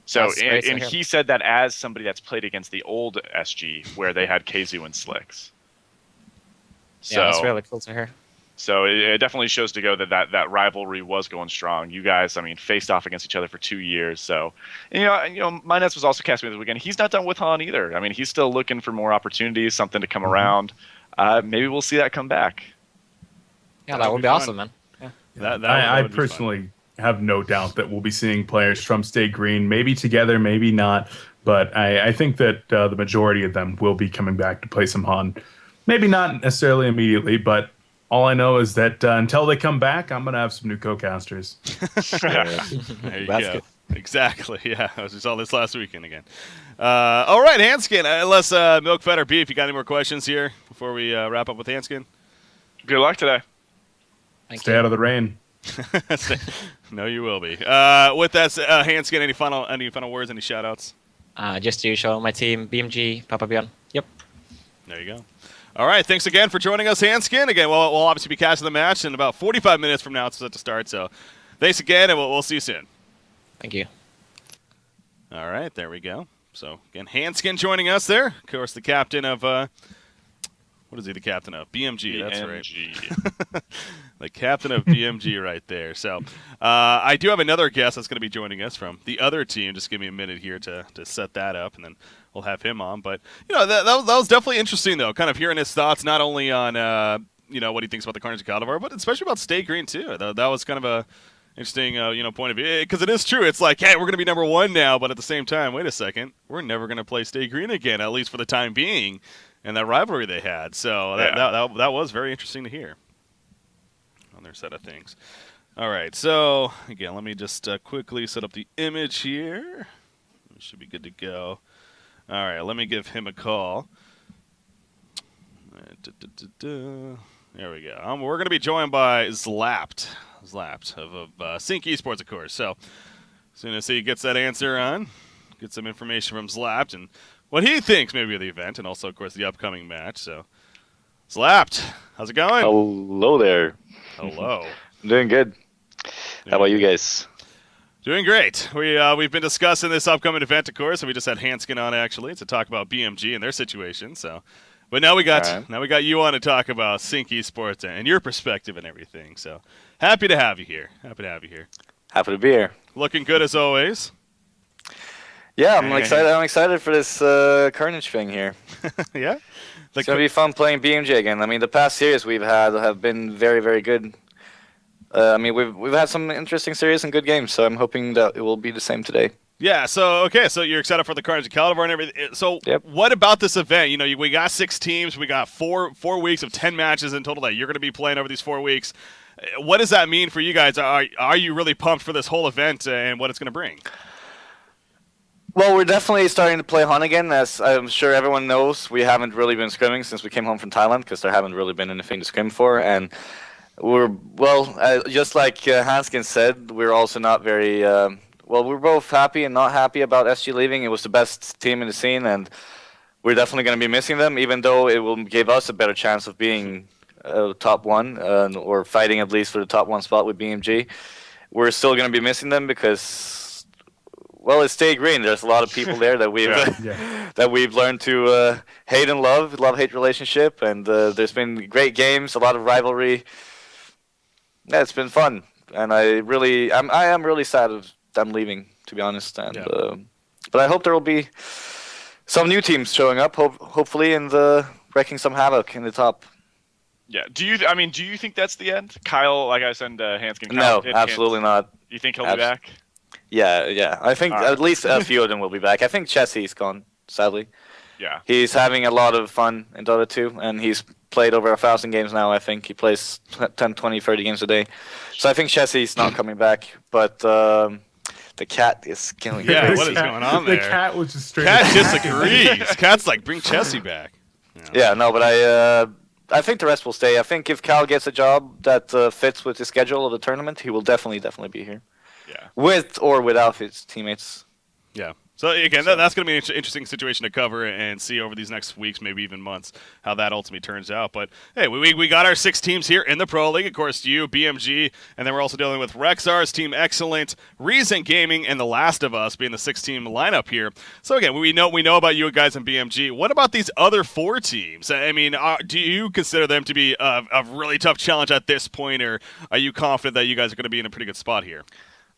[SPEAKER 3] So, and he said that as somebody that's played against the old SG, where they had Keizu and Slicks.
[SPEAKER 4] So, yeah, that's really cool to hear.
[SPEAKER 3] So it definitely shows to go that rivalry was going strong. You guys, I mean, faced off against each other for 2 years. So, Minets was also casting this weekend. He's not done with Han either. I mean, he's still looking for more opportunities, something to come around. Maybe we'll see that come back.
[SPEAKER 4] Yeah, that would be awesome, man.
[SPEAKER 2] Yeah. I personally have no doubt that we'll be seeing players from Stay Green, maybe together, maybe not. But I think that the majority of them will be coming back to play some Han. Maybe not necessarily immediately, but all I know is that until they come back, I'm going to have some new co-casters.
[SPEAKER 1] There you go. Good. Exactly. Yeah, I was just all this last weekend again. All right, Hanskin. Unless Milkfed or Beef, you got any more questions here before we wrap up with Hanskin?
[SPEAKER 3] Good luck today.
[SPEAKER 2] Stay out of the rain.
[SPEAKER 1] No, you will be. With that, Hanskin, any final words, any shout-outs?
[SPEAKER 4] Just to show my team, BMG, Papa Bjorn. Yep.
[SPEAKER 1] There you go. All right, thanks again for joining us, Hanskin. Again, we'll obviously be casting the match in about 45 minutes from now. It's set to start, so thanks again, and we'll see you soon.
[SPEAKER 4] Thank you.
[SPEAKER 1] All right, there we go. So, again, Hanskin joining us there. Of course, the captain of what is he the captain of? BMG, that's right. The captain of BMG right there. So I do have another guest that's going to be joining us from the other team. Just give me a minute here to set that up, and then we'll have him on. But, that was definitely interesting, though, kind of hearing his thoughts not only on, what he thinks about the Carnage of Calavar, but especially about Stay Green, too. That was kind of a interesting, point of view. Because it is true. It's like, hey, we're going to be number 1 now, but at the same time, wait a second, we're never going to play Stay Green again, at least for the time being. And that rivalry they had. So that was very interesting to hear on their side of things. All right. So, again, let me just quickly set up the image here. We should be good to go. All right. Let me give him a call. There we go. We're going to be joined by Zlap of Sync Esports, of course. So, as soon as he gets that answer on, get some information from Zlap and what he thinks maybe of the event, and also, of course, the upcoming match. So, Slapped, how's it going?
[SPEAKER 5] Hello there.
[SPEAKER 1] Hello.
[SPEAKER 5] I'm doing good. How about you guys?
[SPEAKER 1] Doing great. We've been discussing this upcoming event, of course, and we just had Hanskin on actually to talk about BMG and their situation. So, but now we got you on to talk about Sync Esports and your perspective and everything. So, happy to have you here.
[SPEAKER 5] Happy to be here.
[SPEAKER 1] Looking good as always.
[SPEAKER 5] Yeah, I'm excited for this Carnage thing here.
[SPEAKER 1] Yeah?
[SPEAKER 5] It's going to be fun playing BMG again. I mean, the past series we've had have been very, very good. We've had some interesting series and good games, so I'm hoping that it will be the same today.
[SPEAKER 1] Yeah, so you're excited for the Carnage of Calavar and everything. So
[SPEAKER 5] Yep.
[SPEAKER 1] what about this event? We got 6 teams, we got 4 weeks of 10 matches in total that you're going to be playing over these 4 weeks. What does that mean for you guys? Are you really pumped for this whole event and what it's going to bring?
[SPEAKER 5] Well, we're definitely starting to play Hun again. As I'm sure everyone knows, we haven't really been scrimming since we came home from Thailand because there haven't really been anything to scrim for. And just like Hanskin said, we're also not very... we're both happy and not happy about SG leaving. It was the best team in the scene, and we're definitely going to be missing them, even though it will give us a better chance of being top 1 or fighting at least for the top 1 spot with BMG. We're still going to be missing them because, well, it's Stay Green. There's a lot of people there that we've that we've learned to hate and love-hate relationship, and there's been great games, a lot of rivalry. Yeah, it's been fun, and I am really sad of them leaving, to be honest. And but I hope there will be some new teams showing up, hopefully, and wreaking some havoc in the top.
[SPEAKER 3] Yeah. Do you think that's the end? Kyle, like I said, Hanskin.
[SPEAKER 5] No, absolutely not.
[SPEAKER 3] You think he'll be back?
[SPEAKER 5] Yeah. I think at least a few of them will be back. I think Chessie's gone, sadly.
[SPEAKER 3] Yeah.
[SPEAKER 5] He's having a lot of fun in Dota 2, and he's played over 1,000 games now, I think. He plays 10, 20, 30 games a day. So I think Chessie's not coming back, but the cat is killing me.
[SPEAKER 1] Yeah, what is going on there?
[SPEAKER 2] The cat was just straight
[SPEAKER 1] Cat disagrees. Cat's like, bring Chessie back.
[SPEAKER 5] Yeah, no, but I think the rest will stay. I think if Cal gets a job that fits with the schedule of the tournament, he will definitely be here.
[SPEAKER 3] Yeah.
[SPEAKER 5] With or without his teammates.
[SPEAKER 1] Yeah. So again, that's going to be an interesting situation to cover and see over these next weeks, maybe even months, how that ultimately turns out. But hey, we got our 6 teams here in the Pro League. Of course, you, BMG, and then we're also dealing with Rexar's Team Excellent, Reason Gaming, and The Last of Us being the 6-team lineup here. So again, we know about you guys in BMG. What about these other 4 teams? I mean, do you consider them to be a really tough challenge at this point, or are you confident that you guys are going to be in a pretty good spot here?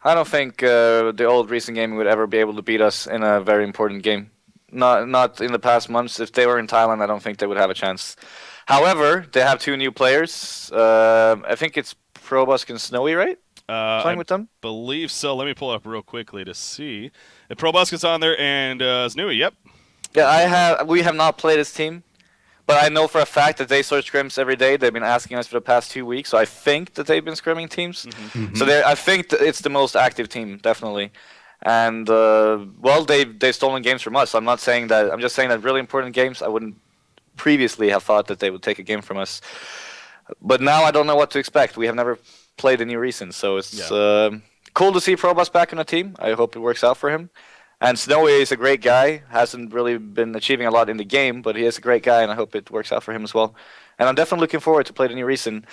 [SPEAKER 5] I don't think the old Recent Gaming would ever be able to beat us in a very important game. Not in the past months. If they were in Thailand, I don't think they would have a chance. However, they have 2 new players. I think it's Probusk and Snowy, right? Playing with them?
[SPEAKER 1] Believe so. Let me pull it up real quickly to see. Probusk is on there, and Snowy, yep.
[SPEAKER 5] Yeah, we have not played this team. But I know for a fact that they start scrims every day. They've been asking us for the past 2 weeks, so I think that they've been scrimming teams.
[SPEAKER 1] Mm-hmm.
[SPEAKER 5] So I think that it's the most active team, definitely. And they've stolen games from us. I'm not saying that. I'm just saying that really important games. I wouldn't previously have thought that they would take a game from us. But now I don't know what to expect. We have never played a new Recent, so it's cool to see Probus back on the team. I hope it works out for him. And Snowy is a great guy. Hasn't really been achieving a lot in the game, but he is a great guy, and I hope it works out for him as well. And I'm definitely looking forward to play the new Recent.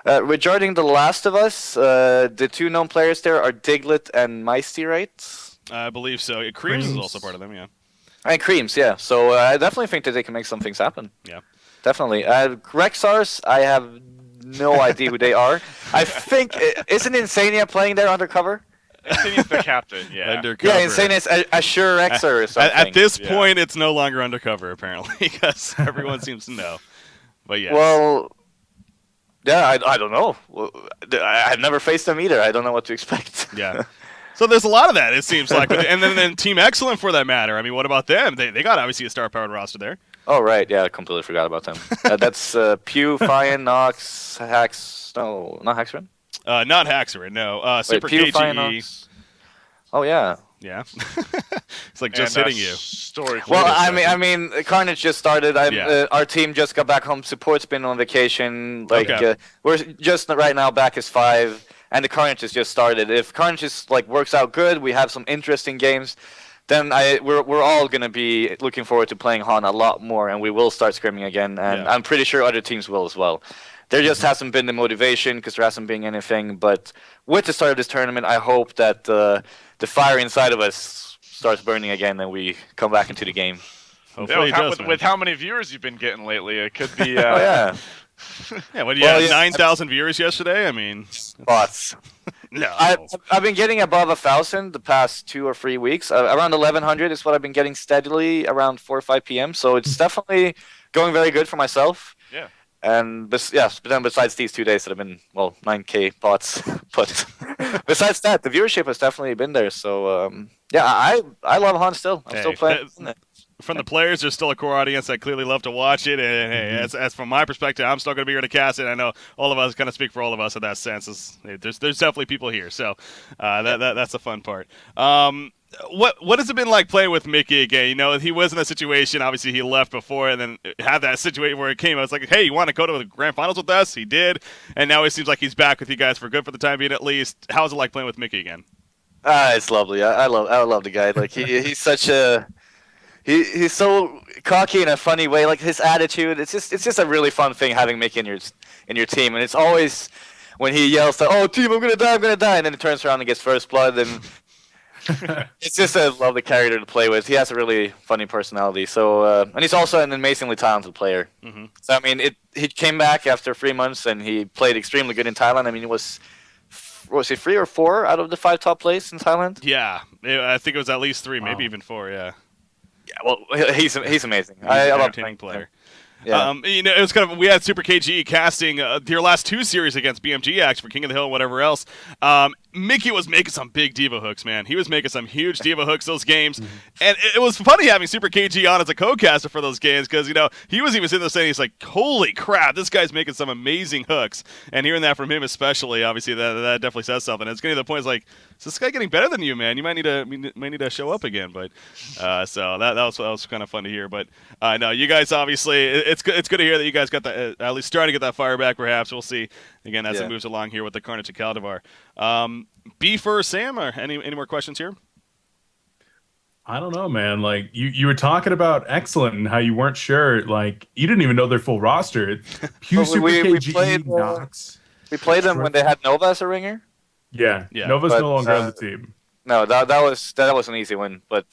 [SPEAKER 5] Regarding The Last of Us, the 2 known players there are Diglett and Meisty, right?
[SPEAKER 1] I believe so. Creams is also part of them, yeah.
[SPEAKER 5] And Creams, yeah. So I definitely think that they can make some things happen.
[SPEAKER 1] Yeah.
[SPEAKER 5] Definitely. Rexars, I have no idea who they are. I think, isn't Insania playing there undercover?
[SPEAKER 3] Insania's the captain, yeah.
[SPEAKER 1] Undercover.
[SPEAKER 5] Yeah, Insania's a sure Rexar or something.
[SPEAKER 1] At this point, it's no longer undercover, apparently, because everyone seems to know. But yeah.
[SPEAKER 5] Well, yeah, I don't know. I've never faced them either. I don't know what to expect.
[SPEAKER 1] Yeah. So there's a lot of that, it seems like. And then Team Excellent, for that matter. I mean, what about them? They got, obviously, a star-powered roster there.
[SPEAKER 5] Oh, right. Yeah, I completely forgot about them. That's Pew, Fian, Nox, Hax... No, not Haxerin?
[SPEAKER 1] Not Haxerin, no. Super
[SPEAKER 5] Pew,
[SPEAKER 1] KGE.
[SPEAKER 5] Fian, Nox. Oh, yeah.
[SPEAKER 1] Yeah. It's like just hitting you.
[SPEAKER 5] Well, I mean, Carnage just started. Our team just got back home. Support's been on vacation. We're just right now back as 5, and the Carnage has just started. If Carnage works out good, we have some interesting games. Then we're all gonna be looking forward to playing Han a lot more, and we will start scrimming again. And I'm pretty sure other teams will as well. There just hasn't been the motivation because there hasn't been anything. But with the start of this tournament, I hope that the fire inside of us starts burning again and we come back into the game.
[SPEAKER 3] With how many viewers you've been getting lately, it could be.
[SPEAKER 5] Oh yeah.
[SPEAKER 1] Yeah. What, you had 9,000 viewers yesterday? I mean,
[SPEAKER 5] lots.
[SPEAKER 1] No.
[SPEAKER 5] I've been getting above 1,000 the past 2 or 3 weeks. Around 1,100 is what I've been getting steadily around 4 or 5 p.m. So it's definitely going very good for myself.
[SPEAKER 3] Yeah.
[SPEAKER 5] And but then besides these 2 days that have been 9K bots, but besides that, the viewership has definitely been there. So yeah, I love Han still. I'm still playing.
[SPEAKER 1] From the players, there's still a core audience that clearly love to watch it. And hey, as from my perspective, I'm still going to be here to cast it. I know all of us kind of speak for all of us in that sense. There's definitely people here, so that's the fun part. What has it been like playing with Mickey again? You know, he was in a situation. Obviously, he left before, and then had that situation where it came. I was like, "Hey, you want to go to the grand finals with us?" He did, and now it seems like he's back with you guys for good for the time being, at least. How's it like playing with Mickey again?
[SPEAKER 5] It's lovely. I love the guy. Like he's such a he's so cocky in a funny way. Like his attitude, it's just a really fun thing having Mickey in your team, and it's always when he yells like, "Oh, team, I'm gonna die," and then he turns around and gets first blood, and it's just a lovely character to play with. He has a really funny personality. So and he's also an amazingly talented player.
[SPEAKER 1] Mm-hmm.
[SPEAKER 5] So I mean, he came back after 3 months and he played extremely good in Thailand. I mean, was he 3 or 4 out of the 5 top plays in Thailand?
[SPEAKER 1] Yeah, I think it was at least 3, maybe even 4. Yeah.
[SPEAKER 5] Yeah, well, he's amazing.
[SPEAKER 1] He's
[SPEAKER 5] I
[SPEAKER 1] an
[SPEAKER 5] love
[SPEAKER 1] entertaining
[SPEAKER 5] playing
[SPEAKER 1] player.
[SPEAKER 5] Yeah.
[SPEAKER 1] You know, it was kind of we had Super KG casting your last 2 series against BMG X for King of the Hill and whatever else. Mickey was making some big diva hooks, man. He was making some huge diva hooks those games, and it was funny having Super KG on as a co-caster for those games because you know he was even sitting there saying he's like, "Holy crap, this guy's making some amazing hooks." And hearing that from him, especially, obviously that definitely says something. It's getting to the point, it's like, is this guy getting better than you, man? You might need to show up again. But so that was kind of fun to hear. But no, you guys obviously it's good to hear that you guys got that at least starting to get that fire back. Perhaps we'll see again as it moves along here with the Carnage of Caldavar. Beef or Sam, or any more questions here?
[SPEAKER 2] I don't know, man. Like you were talking about Excellent and how you weren't sure. Like you didn't even know their full roster. Pew Super KG, Nox.
[SPEAKER 5] We played them when they had Nova as a ringer.
[SPEAKER 2] Yeah. Nova's no longer on the team.
[SPEAKER 5] No, that was an easy win, but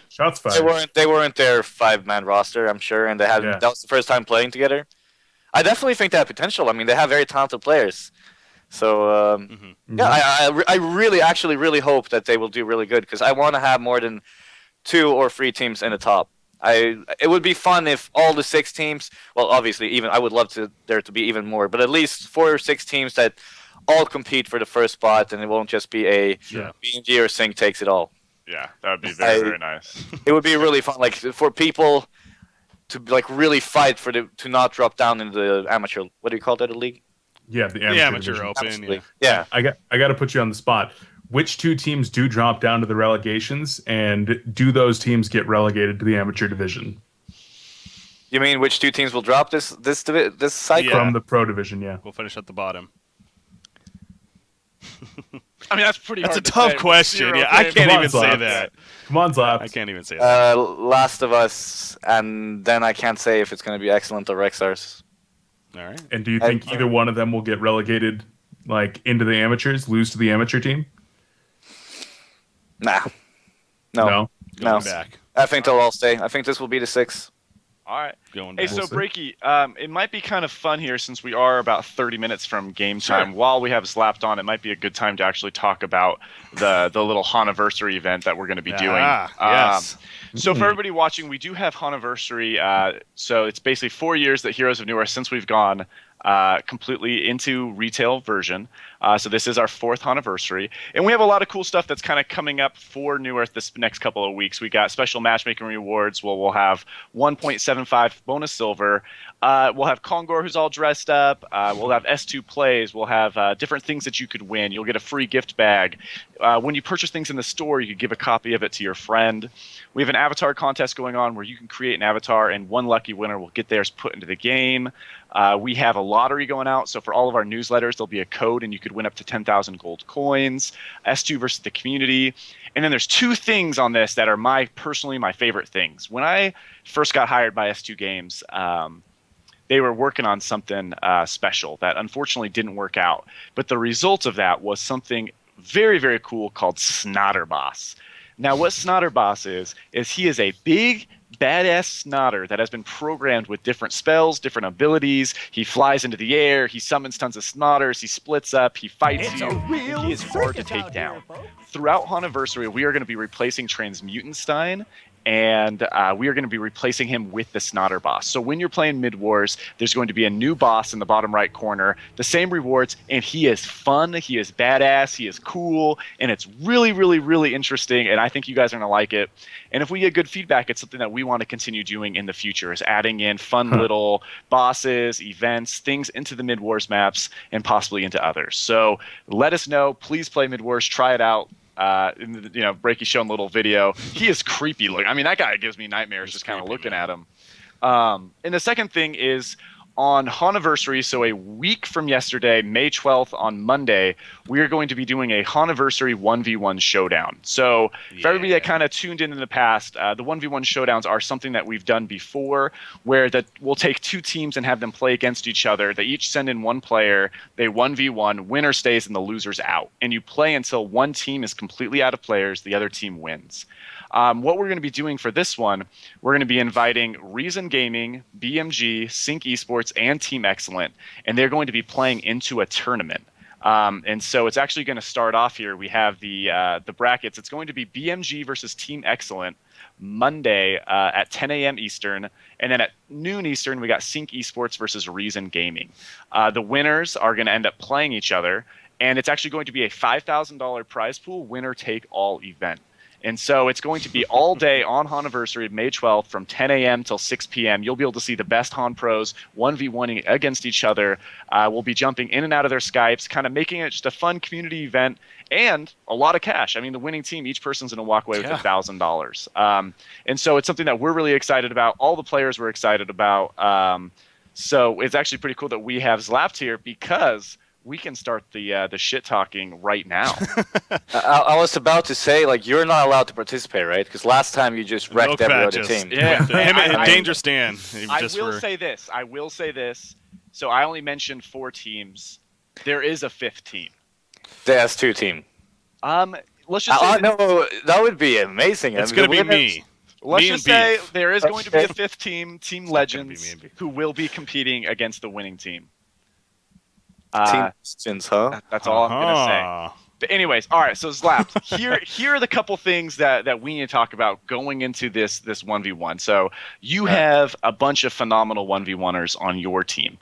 [SPEAKER 2] Shots fired.
[SPEAKER 5] They weren't their 5-man roster, I'm sure, and that was the first time playing together. I definitely think they have potential. I mean, they have very talented players. So I really hope that they will do really good because I want to have more than 2 or 3 teams in the top. It would be fun if all the 6 teams. Well, obviously, even I would love there to be even more, but at least 4 or 6 teams that all compete for the first spot, and it won't just be a BNG or Sync takes it all.
[SPEAKER 3] Yeah, that would be very nice.
[SPEAKER 5] It would be really fun, like for people to like really fight to not drop down into the amateur. What do you call that? A league?
[SPEAKER 2] Yeah, the
[SPEAKER 1] amateur open.
[SPEAKER 5] Yeah.
[SPEAKER 2] I got to put you on the spot. Which 2 teams do drop down to the relegations, and do those teams get relegated to the amateur division?
[SPEAKER 5] You mean which 2 teams will drop this cycle?
[SPEAKER 2] From the pro division? Yeah,
[SPEAKER 1] we'll finish at the bottom.
[SPEAKER 3] I mean, that's pretty.
[SPEAKER 1] That's
[SPEAKER 3] hard
[SPEAKER 1] a tough question. Yeah, I can't even say that.
[SPEAKER 2] Come on, Zlap.
[SPEAKER 1] I can't even say that.
[SPEAKER 5] Last of Us, and then I can't say if it's going to be Excellent or Rexars.
[SPEAKER 2] All right. And do you think either one of them will get relegated, like into the amateurs, lose to the amateur team?
[SPEAKER 5] Nah. No.
[SPEAKER 1] Going back.
[SPEAKER 5] I think they'll all stay. I think this will be the 6.
[SPEAKER 3] All right.
[SPEAKER 1] Going
[SPEAKER 3] hey,
[SPEAKER 1] back.
[SPEAKER 3] so Breaky, it might be kind of fun here since we are about 30 minutes from game time.
[SPEAKER 1] Sure.
[SPEAKER 3] While we have Slapped on, it might be a good time to actually talk about the little Haniversary event that we're going to be doing.
[SPEAKER 1] Yes.
[SPEAKER 3] So for everybody watching, we do have Haniversary. So it's basically 4 years that Heroes of Newer since we've gone completely into retail version. So this is our 4th Haniversary. And we have a lot of cool stuff that's kind of coming up for New Earth this next couple of weeks. We got special matchmaking rewards. We'll have 1.75 bonus silver. We'll have Kongor who's all dressed up. We'll have S2 plays. We'll have different things that you could win. You'll get a free gift bag. When you purchase things in the store, you could give a copy of it to your friend. We have an avatar contest going on where you can create an avatar and one lucky winner will get theirs put into the game. We have a lottery going out, so for all of our newsletters, there'll be a code, and you could win up to 10,000 gold coins. S2 versus the community. And then there's 2 things on this that are personally my favorite things. When I first got hired by S2 Games, they were working on something special that unfortunately didn't work out. But the result of that was something very, very cool called Snotterboss. Now, what Snotterboss is he is a big, badass snotter that has been programmed with different spells, different abilities. He flies into the air. He summons tons of snotters. He splits up. He fights you. And he is hard to take down. Throughout Haniversary, we are going to be replacing Transmutanstein and we are going to be replacing him with the Snotter boss. So when you're playing Mid Wars, there's going to be a new boss in the bottom right corner, the same rewards, and he is fun, he is badass, he is cool, and it's really, really, really interesting, and I think you guys are going to like it. And if we get good feedback, it's something that we want to continue doing in the future, is adding in fun little bosses, events, things into the Mid Wars maps, and possibly into others. So let us know. Please play Mid Wars. Try it out. Breaky's showing a little video. He is creepy looking. I mean, that guy gives me nightmares just kind of looking at him. And the second thing is on Honiversary, so a week from yesterday, May 12th on Monday, we are going to be doing a Honiversary 1v1 showdown. So for everybody that kind of tuned in the past, the 1v1 showdowns are something that we've done before, where we'll take two teams and have them play against each other. They each send in one player, they 1v1, winner stays and the loser's out. And you play until one team is completely out of players, the other team wins. What we're going to be doing for this one, we're going to be inviting Reason Gaming, BMG, Sync Esports, and Team Excellent, and they're going to be playing into a tournament. And so it's actually going to start off here. We have the brackets. It's going to be BMG versus Team Excellent Monday at 10 a.m. Eastern, and then at noon Eastern, we got Sync Esports versus Reason Gaming. The winners are going to end up playing each other, and it's actually going to be a $5,000 prize pool, winner-take-all event. And so it's going to be all day on Honiversary, May 12th, from 10 a.m. till 6 p.m. You'll be able to see the best Hon pros 1v1ing against each other. We'll be jumping in and out of their Skypes, kind of making it just a fun community event and a lot of cash. I mean, the winning team, each person's going to walk away with $1,000. And so it's something that we're really excited about. All the players were excited about. So it's actually pretty cool that we have Zlap here because we can start the shit talking right now.
[SPEAKER 5] I was about to say, like, you're not allowed to participate, right? Because last time you just wrecked every other team.
[SPEAKER 3] Yeah,
[SPEAKER 1] Him and Danger Stan.
[SPEAKER 3] I will say this. So I only mentioned 4 teams. There is a 5th team.
[SPEAKER 5] There's 2 team.
[SPEAKER 3] Let's just say
[SPEAKER 5] no, that would be amazing.
[SPEAKER 1] It's going to be me.
[SPEAKER 3] Let's
[SPEAKER 1] me
[SPEAKER 3] just
[SPEAKER 1] and
[SPEAKER 3] say
[SPEAKER 1] Beef.
[SPEAKER 3] there is going to be a 5th team, Team
[SPEAKER 1] It's
[SPEAKER 3] Legends,
[SPEAKER 1] not gonna be me and Beef.
[SPEAKER 3] who will be competing against the winning team.
[SPEAKER 5] Team Legends, huh?
[SPEAKER 3] That's all I'm going to say. But anyways, all right, so Zlap, here are the couple things that we need to talk about going into this 1v1. So you have a bunch of phenomenal 1v1ers on your team.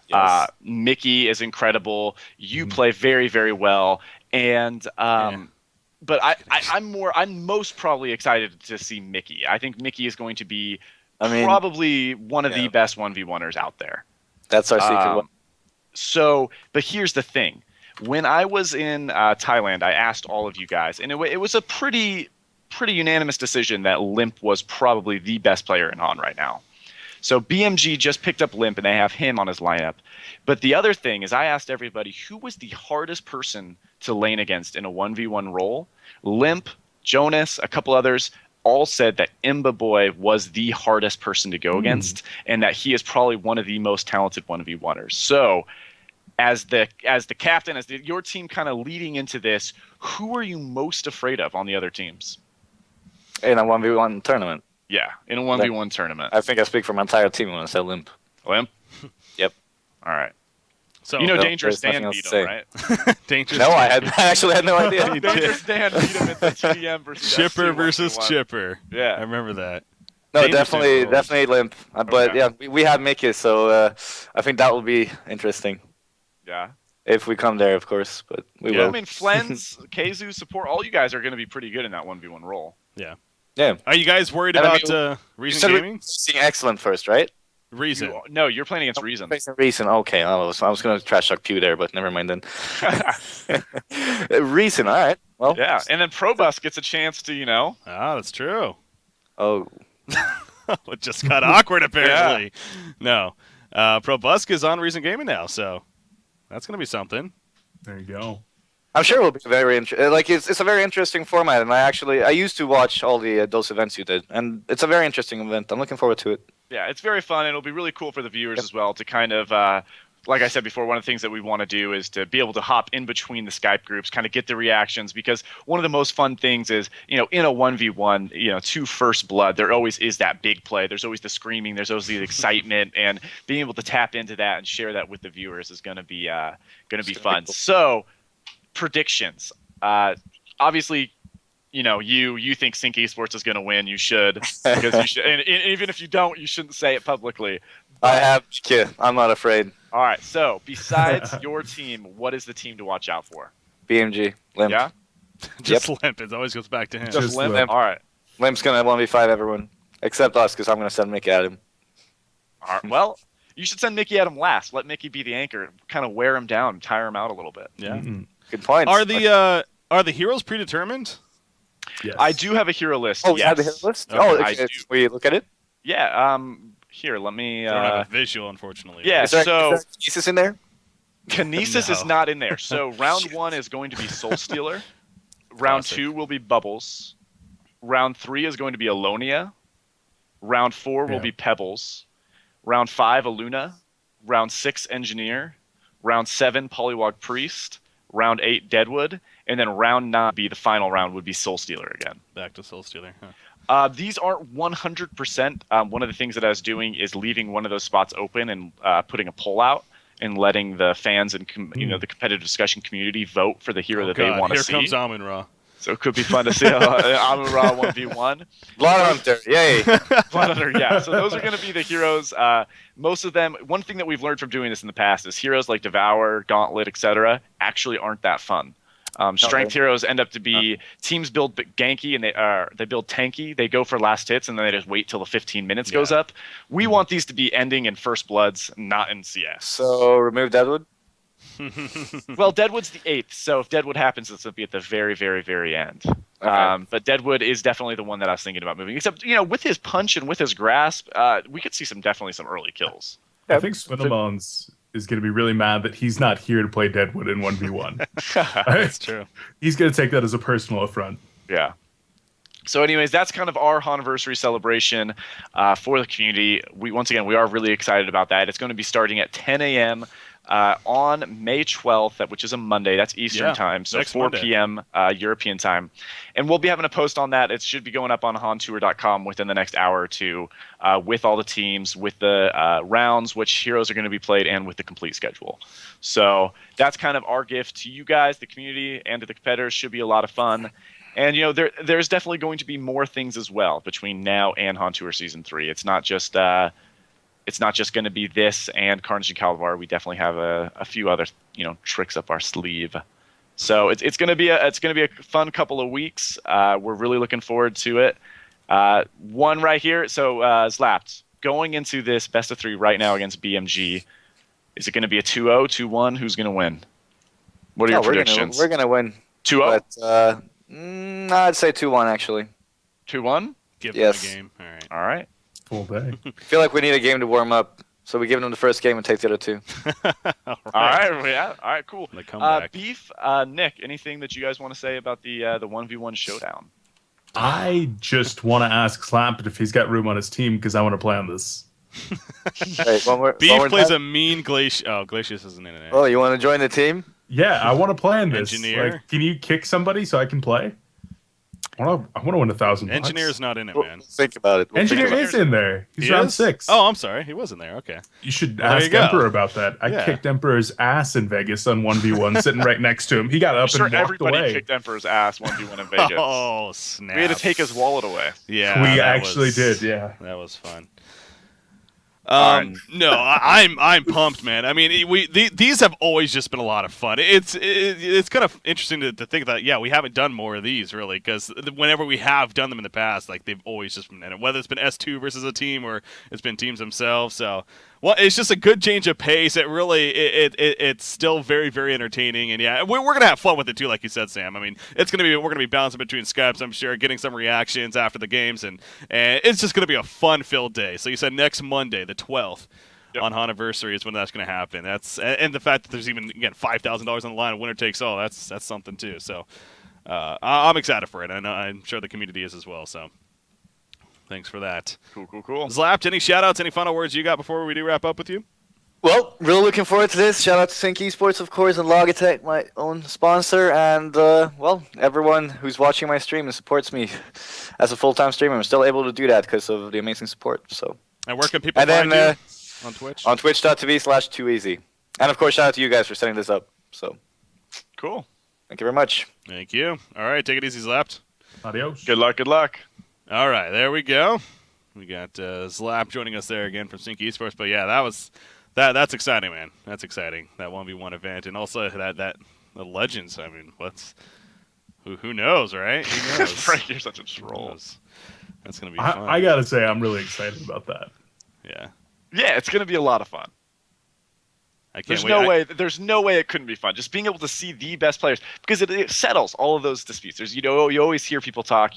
[SPEAKER 5] Yes.
[SPEAKER 3] Mickey is incredible. You play very, very well. And but I'm most probably excited to see Mickey. I think Mickey is going to be probably one of the best 1v1ers out there.
[SPEAKER 5] That's our secret one.
[SPEAKER 3] So, but here's the thing. When I was in Thailand, I asked all of you guys, and it was a pretty unanimous decision that Limp was probably the best player in On right now. So BMG just picked up Limp, and they have him on his lineup. But the other thing is I asked everybody who was the hardest person to lane against in a 1v1 role. Limp, Jonas, a couple others all said that Imba Boy was the hardest person to go against, and that he is probably one of the most talented 1v1ers. So as the captain, your team kind of leading into this, who are you most afraid of on the other teams?
[SPEAKER 5] In a 1v1 tournament.
[SPEAKER 3] Yeah, in a 1v1 tournament.
[SPEAKER 5] I think I speak for my entire team when I say Limp.
[SPEAKER 3] Limp?
[SPEAKER 5] Yep.
[SPEAKER 3] All right.
[SPEAKER 1] So
[SPEAKER 3] Dangerous Dan beat him, right?
[SPEAKER 1] Dangerous
[SPEAKER 5] No, I actually had no idea.
[SPEAKER 3] Dangerous Dan beat him at the TDM versus
[SPEAKER 1] Chipper
[SPEAKER 3] SC
[SPEAKER 1] versus
[SPEAKER 3] 1v1.
[SPEAKER 1] Chipper.
[SPEAKER 3] Yeah.
[SPEAKER 1] I remember that.
[SPEAKER 5] No,
[SPEAKER 1] Dangerous
[SPEAKER 5] definitely Limp. But
[SPEAKER 3] Okay.
[SPEAKER 5] yeah, we have Mickey, so I think that will be interesting.
[SPEAKER 3] Yeah.
[SPEAKER 5] If we come there, of course, but we
[SPEAKER 3] I
[SPEAKER 5] will.
[SPEAKER 3] mean, Flens, Keizu, support, all you guys are going to be pretty good in that 1v1 role.
[SPEAKER 1] Yeah.
[SPEAKER 5] Yeah.
[SPEAKER 1] Are you guys worried
[SPEAKER 5] And I
[SPEAKER 1] about
[SPEAKER 5] mean,
[SPEAKER 1] Reason Gaming?
[SPEAKER 5] Seeing Excellent first, right?
[SPEAKER 1] Reason.
[SPEAKER 3] No, you're playing against Reason.
[SPEAKER 5] Reason. Okay, I was going to trash talk Pew there, but never mind then. Reason. All right. Well.
[SPEAKER 3] Yeah, and then Probus gets a chance to,
[SPEAKER 1] Ah, that's true.
[SPEAKER 5] Oh.
[SPEAKER 1] It just got awkward, apparently. No. ProBusk is on Reason Gaming now, so that's going to be something.
[SPEAKER 2] There you go.
[SPEAKER 5] I'm sure it will be very interesting. Like it's a very interesting format, and I used to watch all those events you did, and it's a very interesting event. I'm looking forward to it.
[SPEAKER 3] Yeah, it's very fun. It'll be really cool for the viewers as well to kind of, like I said before, one of the things that we want to do is to be able to hop in between the Skype groups, kind of get the reactions, because one of the most fun things is, in a 1v1, to first blood, there always is that big play. There's always the screaming. There's always the excitement, and being able to tap into that and share that with the viewers is going to be fun.
[SPEAKER 5] Cool.
[SPEAKER 3] So, predictions. Obviously, you think Sync Esports is going to win, you should, because you should. And even if you don't, you shouldn't say it publicly.
[SPEAKER 5] I have. Yeah, I'm not afraid.
[SPEAKER 3] All right. So besides your team, what is the team to watch out for?
[SPEAKER 5] BMG. Limp.
[SPEAKER 3] Yeah.
[SPEAKER 1] Just Limp. It always goes back to him.
[SPEAKER 3] Just Limp.
[SPEAKER 5] Limp.
[SPEAKER 3] All right.
[SPEAKER 5] Limp's gonna 1v5 everyone except us, because I'm gonna send Mickey at him.
[SPEAKER 3] All right. Well, you should send Mickey at him last. Let Mickey be the anchor. Kind of wear him down, tire him out a little bit.
[SPEAKER 1] Yeah.
[SPEAKER 5] Good points.
[SPEAKER 1] Are the heroes predetermined?
[SPEAKER 2] Yes.
[SPEAKER 3] I do have a hero list.
[SPEAKER 5] Oh, we
[SPEAKER 3] yes.
[SPEAKER 5] have the hit list.
[SPEAKER 1] Okay.
[SPEAKER 5] Oh,
[SPEAKER 3] I
[SPEAKER 5] okay.
[SPEAKER 3] do.
[SPEAKER 5] We look at it.
[SPEAKER 3] Yeah. Here, let me.
[SPEAKER 1] I don't have a visual, unfortunately.
[SPEAKER 3] Yeah.
[SPEAKER 5] Is there
[SPEAKER 3] So
[SPEAKER 5] Jesus in there?
[SPEAKER 3] Kinesis is
[SPEAKER 1] No.
[SPEAKER 3] not in there. So round 1 is going to be Soul Stealer. Round
[SPEAKER 1] Classic.
[SPEAKER 3] 2 will be Bubbles. Round 3 is going to be Alonia. Round 4 will
[SPEAKER 2] Yeah.
[SPEAKER 3] be Pebbles. Round 5, Aluna. Round 6, Engineer. Round 7, Polywog Priest. Round 8, Deadwood. And then round 9 be the final round would be Soul Stealer again.
[SPEAKER 1] Back to Soul Stealer. Huh.
[SPEAKER 3] These aren't 100%. One of the things that I was doing is leaving one of those spots open and putting a poll out and letting the fans and the competitive discussion community vote for the hero that they want to see.
[SPEAKER 1] Here comes Amun-Ra.
[SPEAKER 3] So it could be fun to see Amun-Ra 1v1.
[SPEAKER 5] Blood Hunter. Yay.
[SPEAKER 3] Blood Hunter, yeah. So those are going to be the heroes. Most of them, one thing that we've learned from doing this in the past is heroes like Devour, Gauntlet, etc. actually aren't that fun. Strength heroes end up to be teams build ganky and they build tanky. They go for last hits and then they just wait till the 15 minutes goes up. We want these to be ending in first bloods, not in CS.
[SPEAKER 5] So remove Deadwood.
[SPEAKER 3] Well, Deadwood's the 8th, so if Deadwood happens, it's going to be at the very, very, very end.
[SPEAKER 5] Okay.
[SPEAKER 3] But Deadwood is definitely the one that I was thinking about moving. Except, with his punch and with his grasp, we could see definitely some early kills.
[SPEAKER 2] I think Swindlebones is going to be really mad that he's not here to play Deadwood in 1v1.
[SPEAKER 1] That's true.
[SPEAKER 2] He's going to take that as a personal affront.
[SPEAKER 3] Yeah. So anyways, that's kind of our Honiversary celebration for the community. We are really excited about that. It's going to be starting at 10 a.m. On May 12th, which is a Monday. That's Eastern time, so
[SPEAKER 1] next
[SPEAKER 3] 4
[SPEAKER 1] Monday.
[SPEAKER 3] p.m. European time. And we'll be having a post on that. It should be going up on hontour.com within the next hour or two with all the teams, with the rounds, which heroes are going to be played, and with the complete schedule. So that's kind of our gift to you guys, the community, and to the competitors. Should be a lot of fun. And, there's definitely going to be more things as well between now and Hontour Season 3. It's not just going to be this and Carnage of Calavar. We definitely have a few other, tricks up our sleeve. So it's going to be a fun couple of weeks. We're really looking forward to it. One right here. So Zlap, going into this best of 3 right now against BMG, is it going to be a 2-0, 2-1? Who's going to win? What are your predictions?
[SPEAKER 5] We're gonna win.
[SPEAKER 3] 2-0?
[SPEAKER 5] But I'd say 2-1 actually.
[SPEAKER 3] 2-1?
[SPEAKER 1] Give them a game. All right.
[SPEAKER 3] All right.
[SPEAKER 2] Full day.
[SPEAKER 5] I feel like we need a game to warm up, so we give them the first game and take the other 2.
[SPEAKER 1] All
[SPEAKER 3] All right. Yeah. All right. Cool.
[SPEAKER 1] The comeback.
[SPEAKER 3] Beef, Nick, anything that you guys want to say about the 1v1 showdown?
[SPEAKER 2] I just want to ask Slap if he's got room on his team because I want to play on this.
[SPEAKER 5] Wait, one more
[SPEAKER 1] Beef plays
[SPEAKER 5] time?
[SPEAKER 1] a mean Glacius. Oh, Glacius isn't in it.
[SPEAKER 5] Oh, you want to join the team?
[SPEAKER 2] Yeah, I want to play on this.
[SPEAKER 1] Engineer?
[SPEAKER 2] Like, can you kick somebody so I can play? I want to win $1,000.
[SPEAKER 1] Engineer's not in it,
[SPEAKER 5] We'll
[SPEAKER 1] man.
[SPEAKER 5] think about it.
[SPEAKER 2] Engineer is in there. He's
[SPEAKER 1] He
[SPEAKER 2] round
[SPEAKER 1] is?
[SPEAKER 2] 6.
[SPEAKER 1] Oh, I'm sorry. He wasn't there. Okay.
[SPEAKER 2] You should
[SPEAKER 1] Well, there
[SPEAKER 2] ask
[SPEAKER 1] you go.
[SPEAKER 2] Emperor about that. I
[SPEAKER 1] Yeah.
[SPEAKER 2] kicked Emperor's ass in Vegas on 1v1, sitting right next to him. He got
[SPEAKER 3] I'm
[SPEAKER 2] up
[SPEAKER 3] sure
[SPEAKER 2] and walked
[SPEAKER 3] everybody
[SPEAKER 2] away.
[SPEAKER 3] kicked Emperor's ass 1v1 in Vegas.
[SPEAKER 1] Oh, snap.
[SPEAKER 3] We had to take his wallet away.
[SPEAKER 1] Yeah.
[SPEAKER 2] We
[SPEAKER 1] that
[SPEAKER 2] actually
[SPEAKER 1] was-
[SPEAKER 2] did, yeah.
[SPEAKER 1] That was fun.
[SPEAKER 3] Alright.
[SPEAKER 1] No, I'm pumped, man. I mean, these have always just been a lot of fun. It's kind of interesting to think that we haven't done more of these really, because whenever we have done them in the past, like they've always just been in it. Whether it's been S2 versus a team or it's been teams themselves. So it's just a good change of pace. It really it's still very, very entertaining, and we're gonna have fun with it too, like you said, Sam. I mean, we're gonna be bouncing between Skypes, I'm sure, getting some reactions after the games, and it's just gonna be a fun-filled day. So you said next Monday, the 12th.
[SPEAKER 3] Yep.
[SPEAKER 1] On Honiversary is when that's going to happen. And the fact that there's even $5,000 on the line, and winner takes all. That's something too. So I'm excited for it, and I'm sure the community is as well. So thanks for that.
[SPEAKER 3] Cool.
[SPEAKER 1] Zlap, any shout-outs, any final words you got before we do wrap up with you?
[SPEAKER 5] Well, really looking forward to this. Shout out to Sync Esports, of course, and Logitech, my own sponsor, and everyone who's watching my stream and supports me as a full-time streamer. I'm still able to do that because of the amazing support. So.
[SPEAKER 1] And where can people
[SPEAKER 5] And
[SPEAKER 1] find
[SPEAKER 5] then
[SPEAKER 1] you on Twitch?
[SPEAKER 5] on twitch.tv/2easy. And of course, shout out to you guys for setting this up. So
[SPEAKER 3] Cool.
[SPEAKER 5] thank you very much.
[SPEAKER 1] Thank you. All right, take it easy, Zlap.
[SPEAKER 2] Adios.
[SPEAKER 3] Good luck. Good luck.
[SPEAKER 1] All right, there we go. We got Zlap joining us there again from Sync Esports. But yeah, that's exciting, man. That's exciting. That 1v1 event, and also that the legends. I mean, who knows, right? Who knows?
[SPEAKER 3] Frank, you're such a
[SPEAKER 1] Who
[SPEAKER 3] troll.
[SPEAKER 1] knows? That's gonna be fun.
[SPEAKER 2] I gotta say, I'm really excited about that.
[SPEAKER 1] Yeah.
[SPEAKER 3] Yeah, it's gonna be a lot of fun.
[SPEAKER 1] I can't
[SPEAKER 3] There's
[SPEAKER 1] wait.
[SPEAKER 3] there's no way it couldn't be fun. Just being able to see the best players, because it settles all of those disputes. There's, you always hear people talk,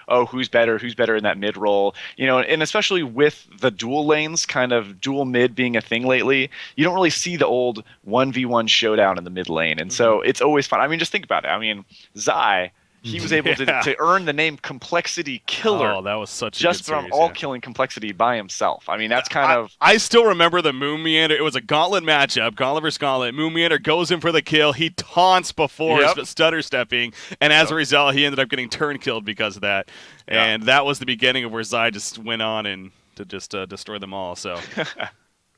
[SPEAKER 3] oh, who's better in that mid role, and especially with the dual lanes, kind of dual mid being a thing lately, you don't really see the old 1v1 showdown in the mid lane. And so it's always fun. I mean, just think about it. I mean, Zai, he was able to earn the name Complexity Killer.
[SPEAKER 1] Oh, that was such a
[SPEAKER 3] just
[SPEAKER 1] good
[SPEAKER 3] from
[SPEAKER 1] series,
[SPEAKER 3] all
[SPEAKER 1] yeah.
[SPEAKER 3] killing Complexity by himself. I mean, that's kind of.
[SPEAKER 1] I still remember the Moon Meander. It was a gauntlet matchup, Gauntlet versus Gauntlet. Moon Meander goes in for the kill. He taunts before stutter stepping, and as a result, he ended up getting turn killed because of that. And that was the beginning of where Zai just went on and to just destroy them all. So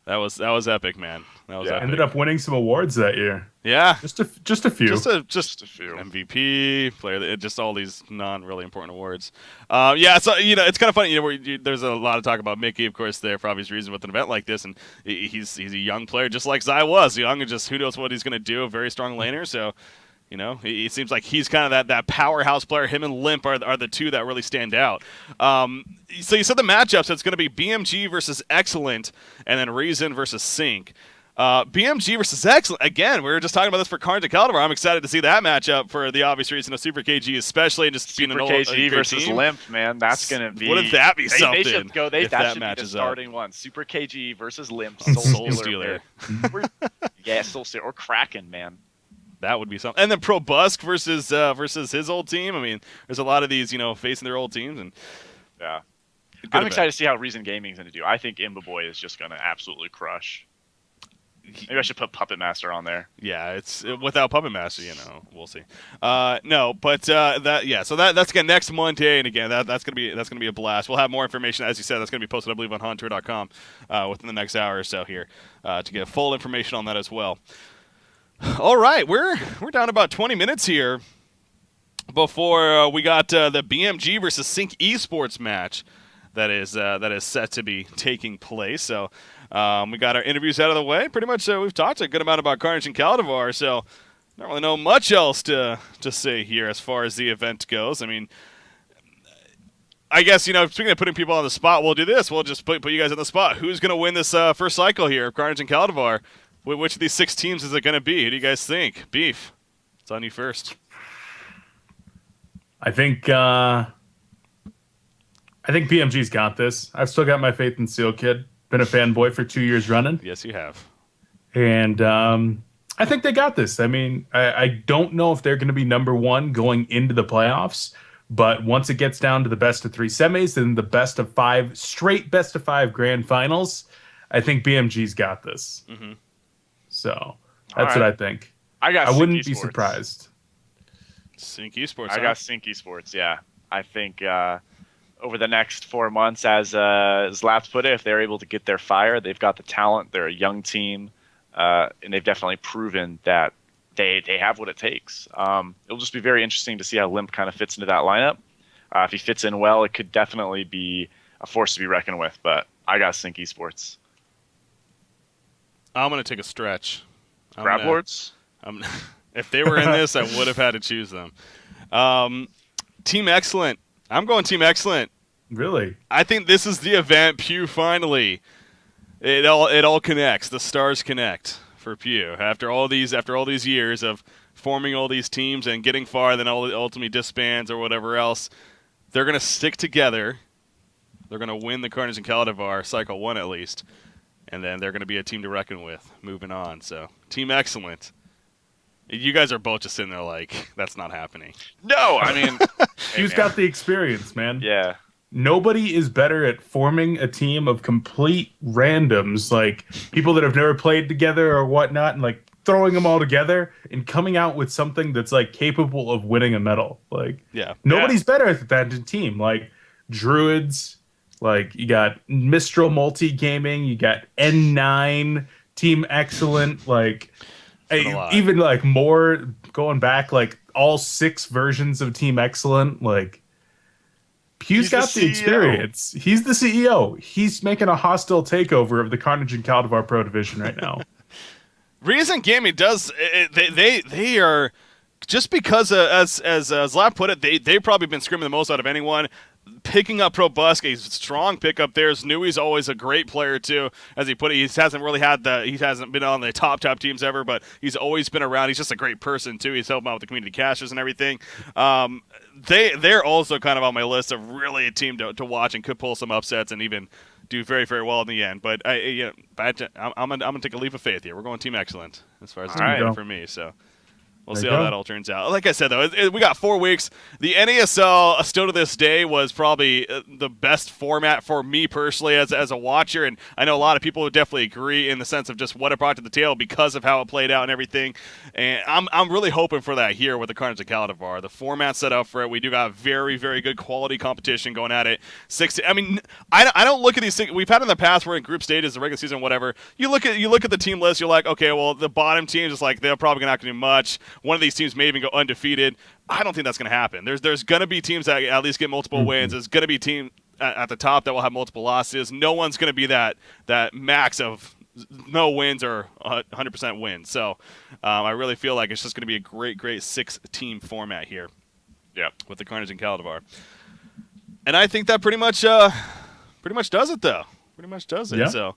[SPEAKER 1] that was epic, man. That was epic.
[SPEAKER 2] Ended up winning some awards that year.
[SPEAKER 1] Yeah.
[SPEAKER 2] Just a few.
[SPEAKER 1] Just a
[SPEAKER 3] few.
[SPEAKER 1] MVP player, just all these non-really important awards. Yeah, so it's kind of funny. There's a lot of talk about Mickey, of course, there for obvious reasons with an event like this, and he's a young player, just like Zai was young, and just who knows what he's going to do. A very strong laner, so it seems like he's kind of that powerhouse player. Him and Limp are the two that really stand out. So you said the matchups. It's going to be BMG versus Excellent, and then Reason versus Sync. BMG versus Excellent. Again, we were just talking about this for Carnage of Calavar. I'm excited to see that matchup for the obvious reason of Super KG, especially and just being an old
[SPEAKER 3] KG
[SPEAKER 1] great
[SPEAKER 3] versus
[SPEAKER 1] team.
[SPEAKER 3] Limp, man. That's gonna be.
[SPEAKER 1] Wouldn't that be something?
[SPEAKER 3] They should go.
[SPEAKER 1] if
[SPEAKER 3] That should be the
[SPEAKER 1] matches
[SPEAKER 3] starting one. Super KG versus Limp.
[SPEAKER 1] Soul
[SPEAKER 3] Stealer.
[SPEAKER 1] Stealer.
[SPEAKER 3] Yeah, Soul Stealer or Kraken, man.
[SPEAKER 1] That would be something. And then Pro Busk versus his old team. I mean, there's a lot of these, facing their old teams, and
[SPEAKER 3] Yeah. I'm excited to see how Reason Gaming's going to do. I think Imba Boy is just going to absolutely crush. Maybe I should put Puppet Master on there.
[SPEAKER 1] Yeah, it's without Puppet Master, we'll see. No, but so that's again next Monday, and again that's gonna be a blast. We'll have more information, as you said. That's gonna be posted, I believe, on Hunter.com within the next hour or so here to get full information on that as well. All right, we're down about 20 minutes here before we got the BMG versus Sync Esports match that is set to be taking place. So we got our interviews out of the way. Pretty much we've talked a good amount about Carnage and Caldavar, so I don't really know much else to say here as far as the event goes. I mean, I guess, speaking of putting people on the spot, we'll do this. We'll just put you guys on the spot. Who's going to win this first cycle here of Carnage and Caldavar? Which of these 6 teams is it going to be? Who do you guys think? Beef, it's on you first.
[SPEAKER 2] I think BMG's got this. I've still got my faith in Seal Kid. Been a fanboy for 2 years running.
[SPEAKER 1] Yes, you have.
[SPEAKER 2] And I think they got this. I mean, I don't know if they're going to be number one going into the playoffs, but once it gets down to the best of 3 semis and the best of 5 grand finals, I think BMG's got this.
[SPEAKER 1] Mm-hmm.
[SPEAKER 2] So that's what I think.
[SPEAKER 3] I
[SPEAKER 2] wouldn't be surprised.
[SPEAKER 1] Sync Esports.
[SPEAKER 3] I got Sync Esports, yeah. I think over the next 4 months, as Zlap put it, if they're able to get their fire, they've got the talent, they're a young team, and they've definitely proven that they have what it takes. It'll just be very interesting to see how Limp kind of fits into that lineup. If he fits in well, it could definitely be a force to be reckoned with, but I got Sync Esports.
[SPEAKER 1] I'm going to take a stretch.
[SPEAKER 3] Grab Lords?
[SPEAKER 1] If they were in this, I would have had to choose them. Team Excellent. I'm going Team Excellent.
[SPEAKER 2] Really?
[SPEAKER 1] I think this is the event. Pew finally. It all connects. The stars connect for Pew. After all these years of forming all these teams and getting far, then ultimately disbands or whatever else, they're going to stick together. They're going to win the Carnage and Caldavar, Cycle 1 at least. And then they're going to be a team to reckon with moving on. So, Team Excellent. You guys are both just sitting there like, that's not happening.
[SPEAKER 3] No, I mean...
[SPEAKER 2] Pew's got the experience, man.
[SPEAKER 3] Yeah.
[SPEAKER 2] Nobody is better at forming a team of complete randoms, like people that have never played together or whatnot, and like throwing them all together and coming out with something that's like capable of winning a medal. Like, nobody's better at that than team. Like, Druids... Like, you got Mistral Multi-Gaming, you got N9, Team Excellent, like, even, like, more going back, like, all 6 versions of Team Excellent, like, Pew's got the
[SPEAKER 3] CEO.
[SPEAKER 2] experience. He's the CEO. He's making a hostile takeover of the Carnage and Caldavar Pro Division right now.
[SPEAKER 1] Reason Gaming does they are just because as Zlap put it, they've probably been screaming the most out of anyone. Picking up Probusk, a strong pickup there. Newey's always a great player too, as he put it. He hasn't been on the top teams ever, but he's always been around. He's just a great person too. He's helping out with the community cashers and everything. They're also kind of on my list of really a team to watch and could pull some upsets and even do very, very well in the end. But I'm gonna take a leap of faith here. We're going Team Excellent as far as it's for me. So we'll see how that all turns out. Like I said, though, we got 4 weeks. The NASL still to this day was probably the best format for me personally as a watcher, and I know a lot of people would definitely agree in the sense of just what it brought to the table because of how it played out and everything. And I'm really hoping for that here with the Carnage of Caldavar. The format set up for it. We do got very, very good quality competition going at it. I don't look at these things we've had in the past where in group stages, the regular season, whatever. You look at the team list. You're like, okay, well, the bottom teams is like they're probably not going to do much. One of these teams may even go undefeated. I don't think that's going to happen. There's going to be teams that at least get multiple wins. There's going to be a team at the top that will have multiple losses. No one's going to be that max of no wins or 100% wins. So I really feel like it's just going to be a great 6-team format here.
[SPEAKER 3] Yeah,
[SPEAKER 1] with the Carnage and Caldavar. And I think that pretty much does it, though. Pretty much does it.
[SPEAKER 2] Yeah.
[SPEAKER 1] So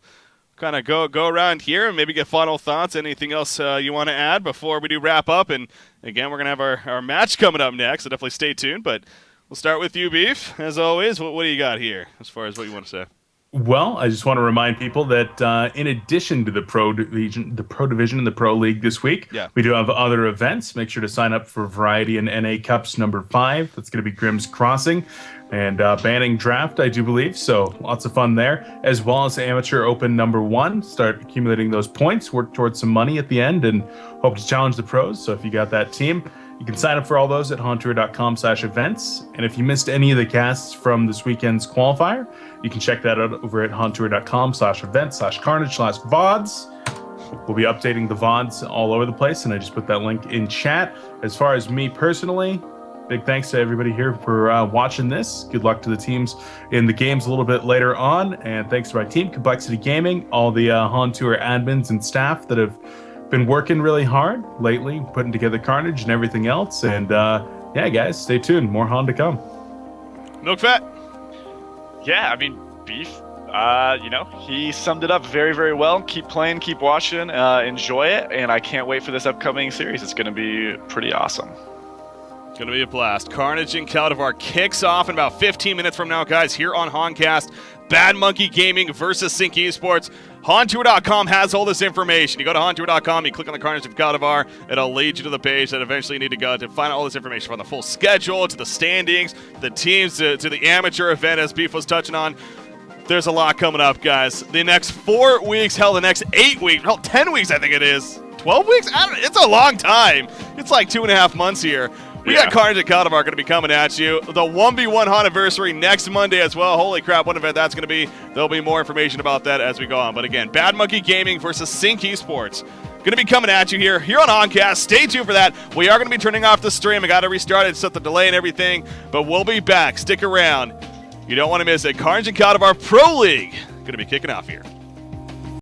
[SPEAKER 1] kind of go around here and maybe get final thoughts. Anything else you want to add before we do wrap up? And again, we're going to have our match coming up next, so definitely stay tuned. But we'll start with you, Beef. As always, what do you got here as far as what you want to say?
[SPEAKER 2] Well, I just want to remind people that in addition to the Pro Division and the Pro League this week, we do have other events. Make sure to sign up for Variety and NA Cups number 5. That's going to be Grimm's Crossing and Banning Draft, I do believe. So lots of fun there, as well as Amateur Open number 1. Start accumulating those points, work towards some money at the end, and hope to challenge the pros. So if you got that team, you can sign up for all those at hontour.com/events. And if you missed any of the casts from this weekend's qualifier, you can check that out over at hontour.com/events/carnage/VODs. We'll be updating the VODs all over the place, and I just put that link in chat. As far as me personally, big thanks to everybody here for watching this. Good luck to the teams in the games a little bit later on. And thanks to my team, Complexity Gaming, all the Hontour admins and staff that have been working really hard lately, putting together Carnage and everything else. And yeah, guys, stay tuned. More Han to come.
[SPEAKER 1] Milk Fat.
[SPEAKER 3] Yeah, I mean, Beef, he summed it up very, very well. Keep playing, keep watching, enjoy it, and I can't wait for this upcoming series. It's going to be pretty awesome.
[SPEAKER 1] It's going to be a blast. Carnage and Caldavar kicks off in about 15 minutes from now, guys, here on Honcast. Bad Monkey Gaming versus Sync Esports. Hontour.com has all this information. You go to Hontour.com, you click on the Carnage of Caldavar, it'll lead you to the page that eventually you need to go to find out all this information from the full schedule, to the standings, the teams, to the amateur event, as Beef was touching on. There's a lot coming up, guys. The next 4 weeks, hell, the next 8 weeks, hell, 10 weeks, I think it is. 12 weeks? It's a long time. It's like 2.5 months here. We got Carnage of Calavar going to be coming at you. The 1v1 anniversary next Monday as well. Holy crap, what event that's going to be. There'll be more information about that as we go on. But again, Bad Monkey Gaming versus Sync Esports. Going to be coming at you here on Honcast. Stay tuned for that. We are going to be turning off the stream. I got to restart it. It's set the delay and everything. But we'll be back. Stick around. You don't want to miss it. Carnage and Caldavar Pro League going to be kicking off here.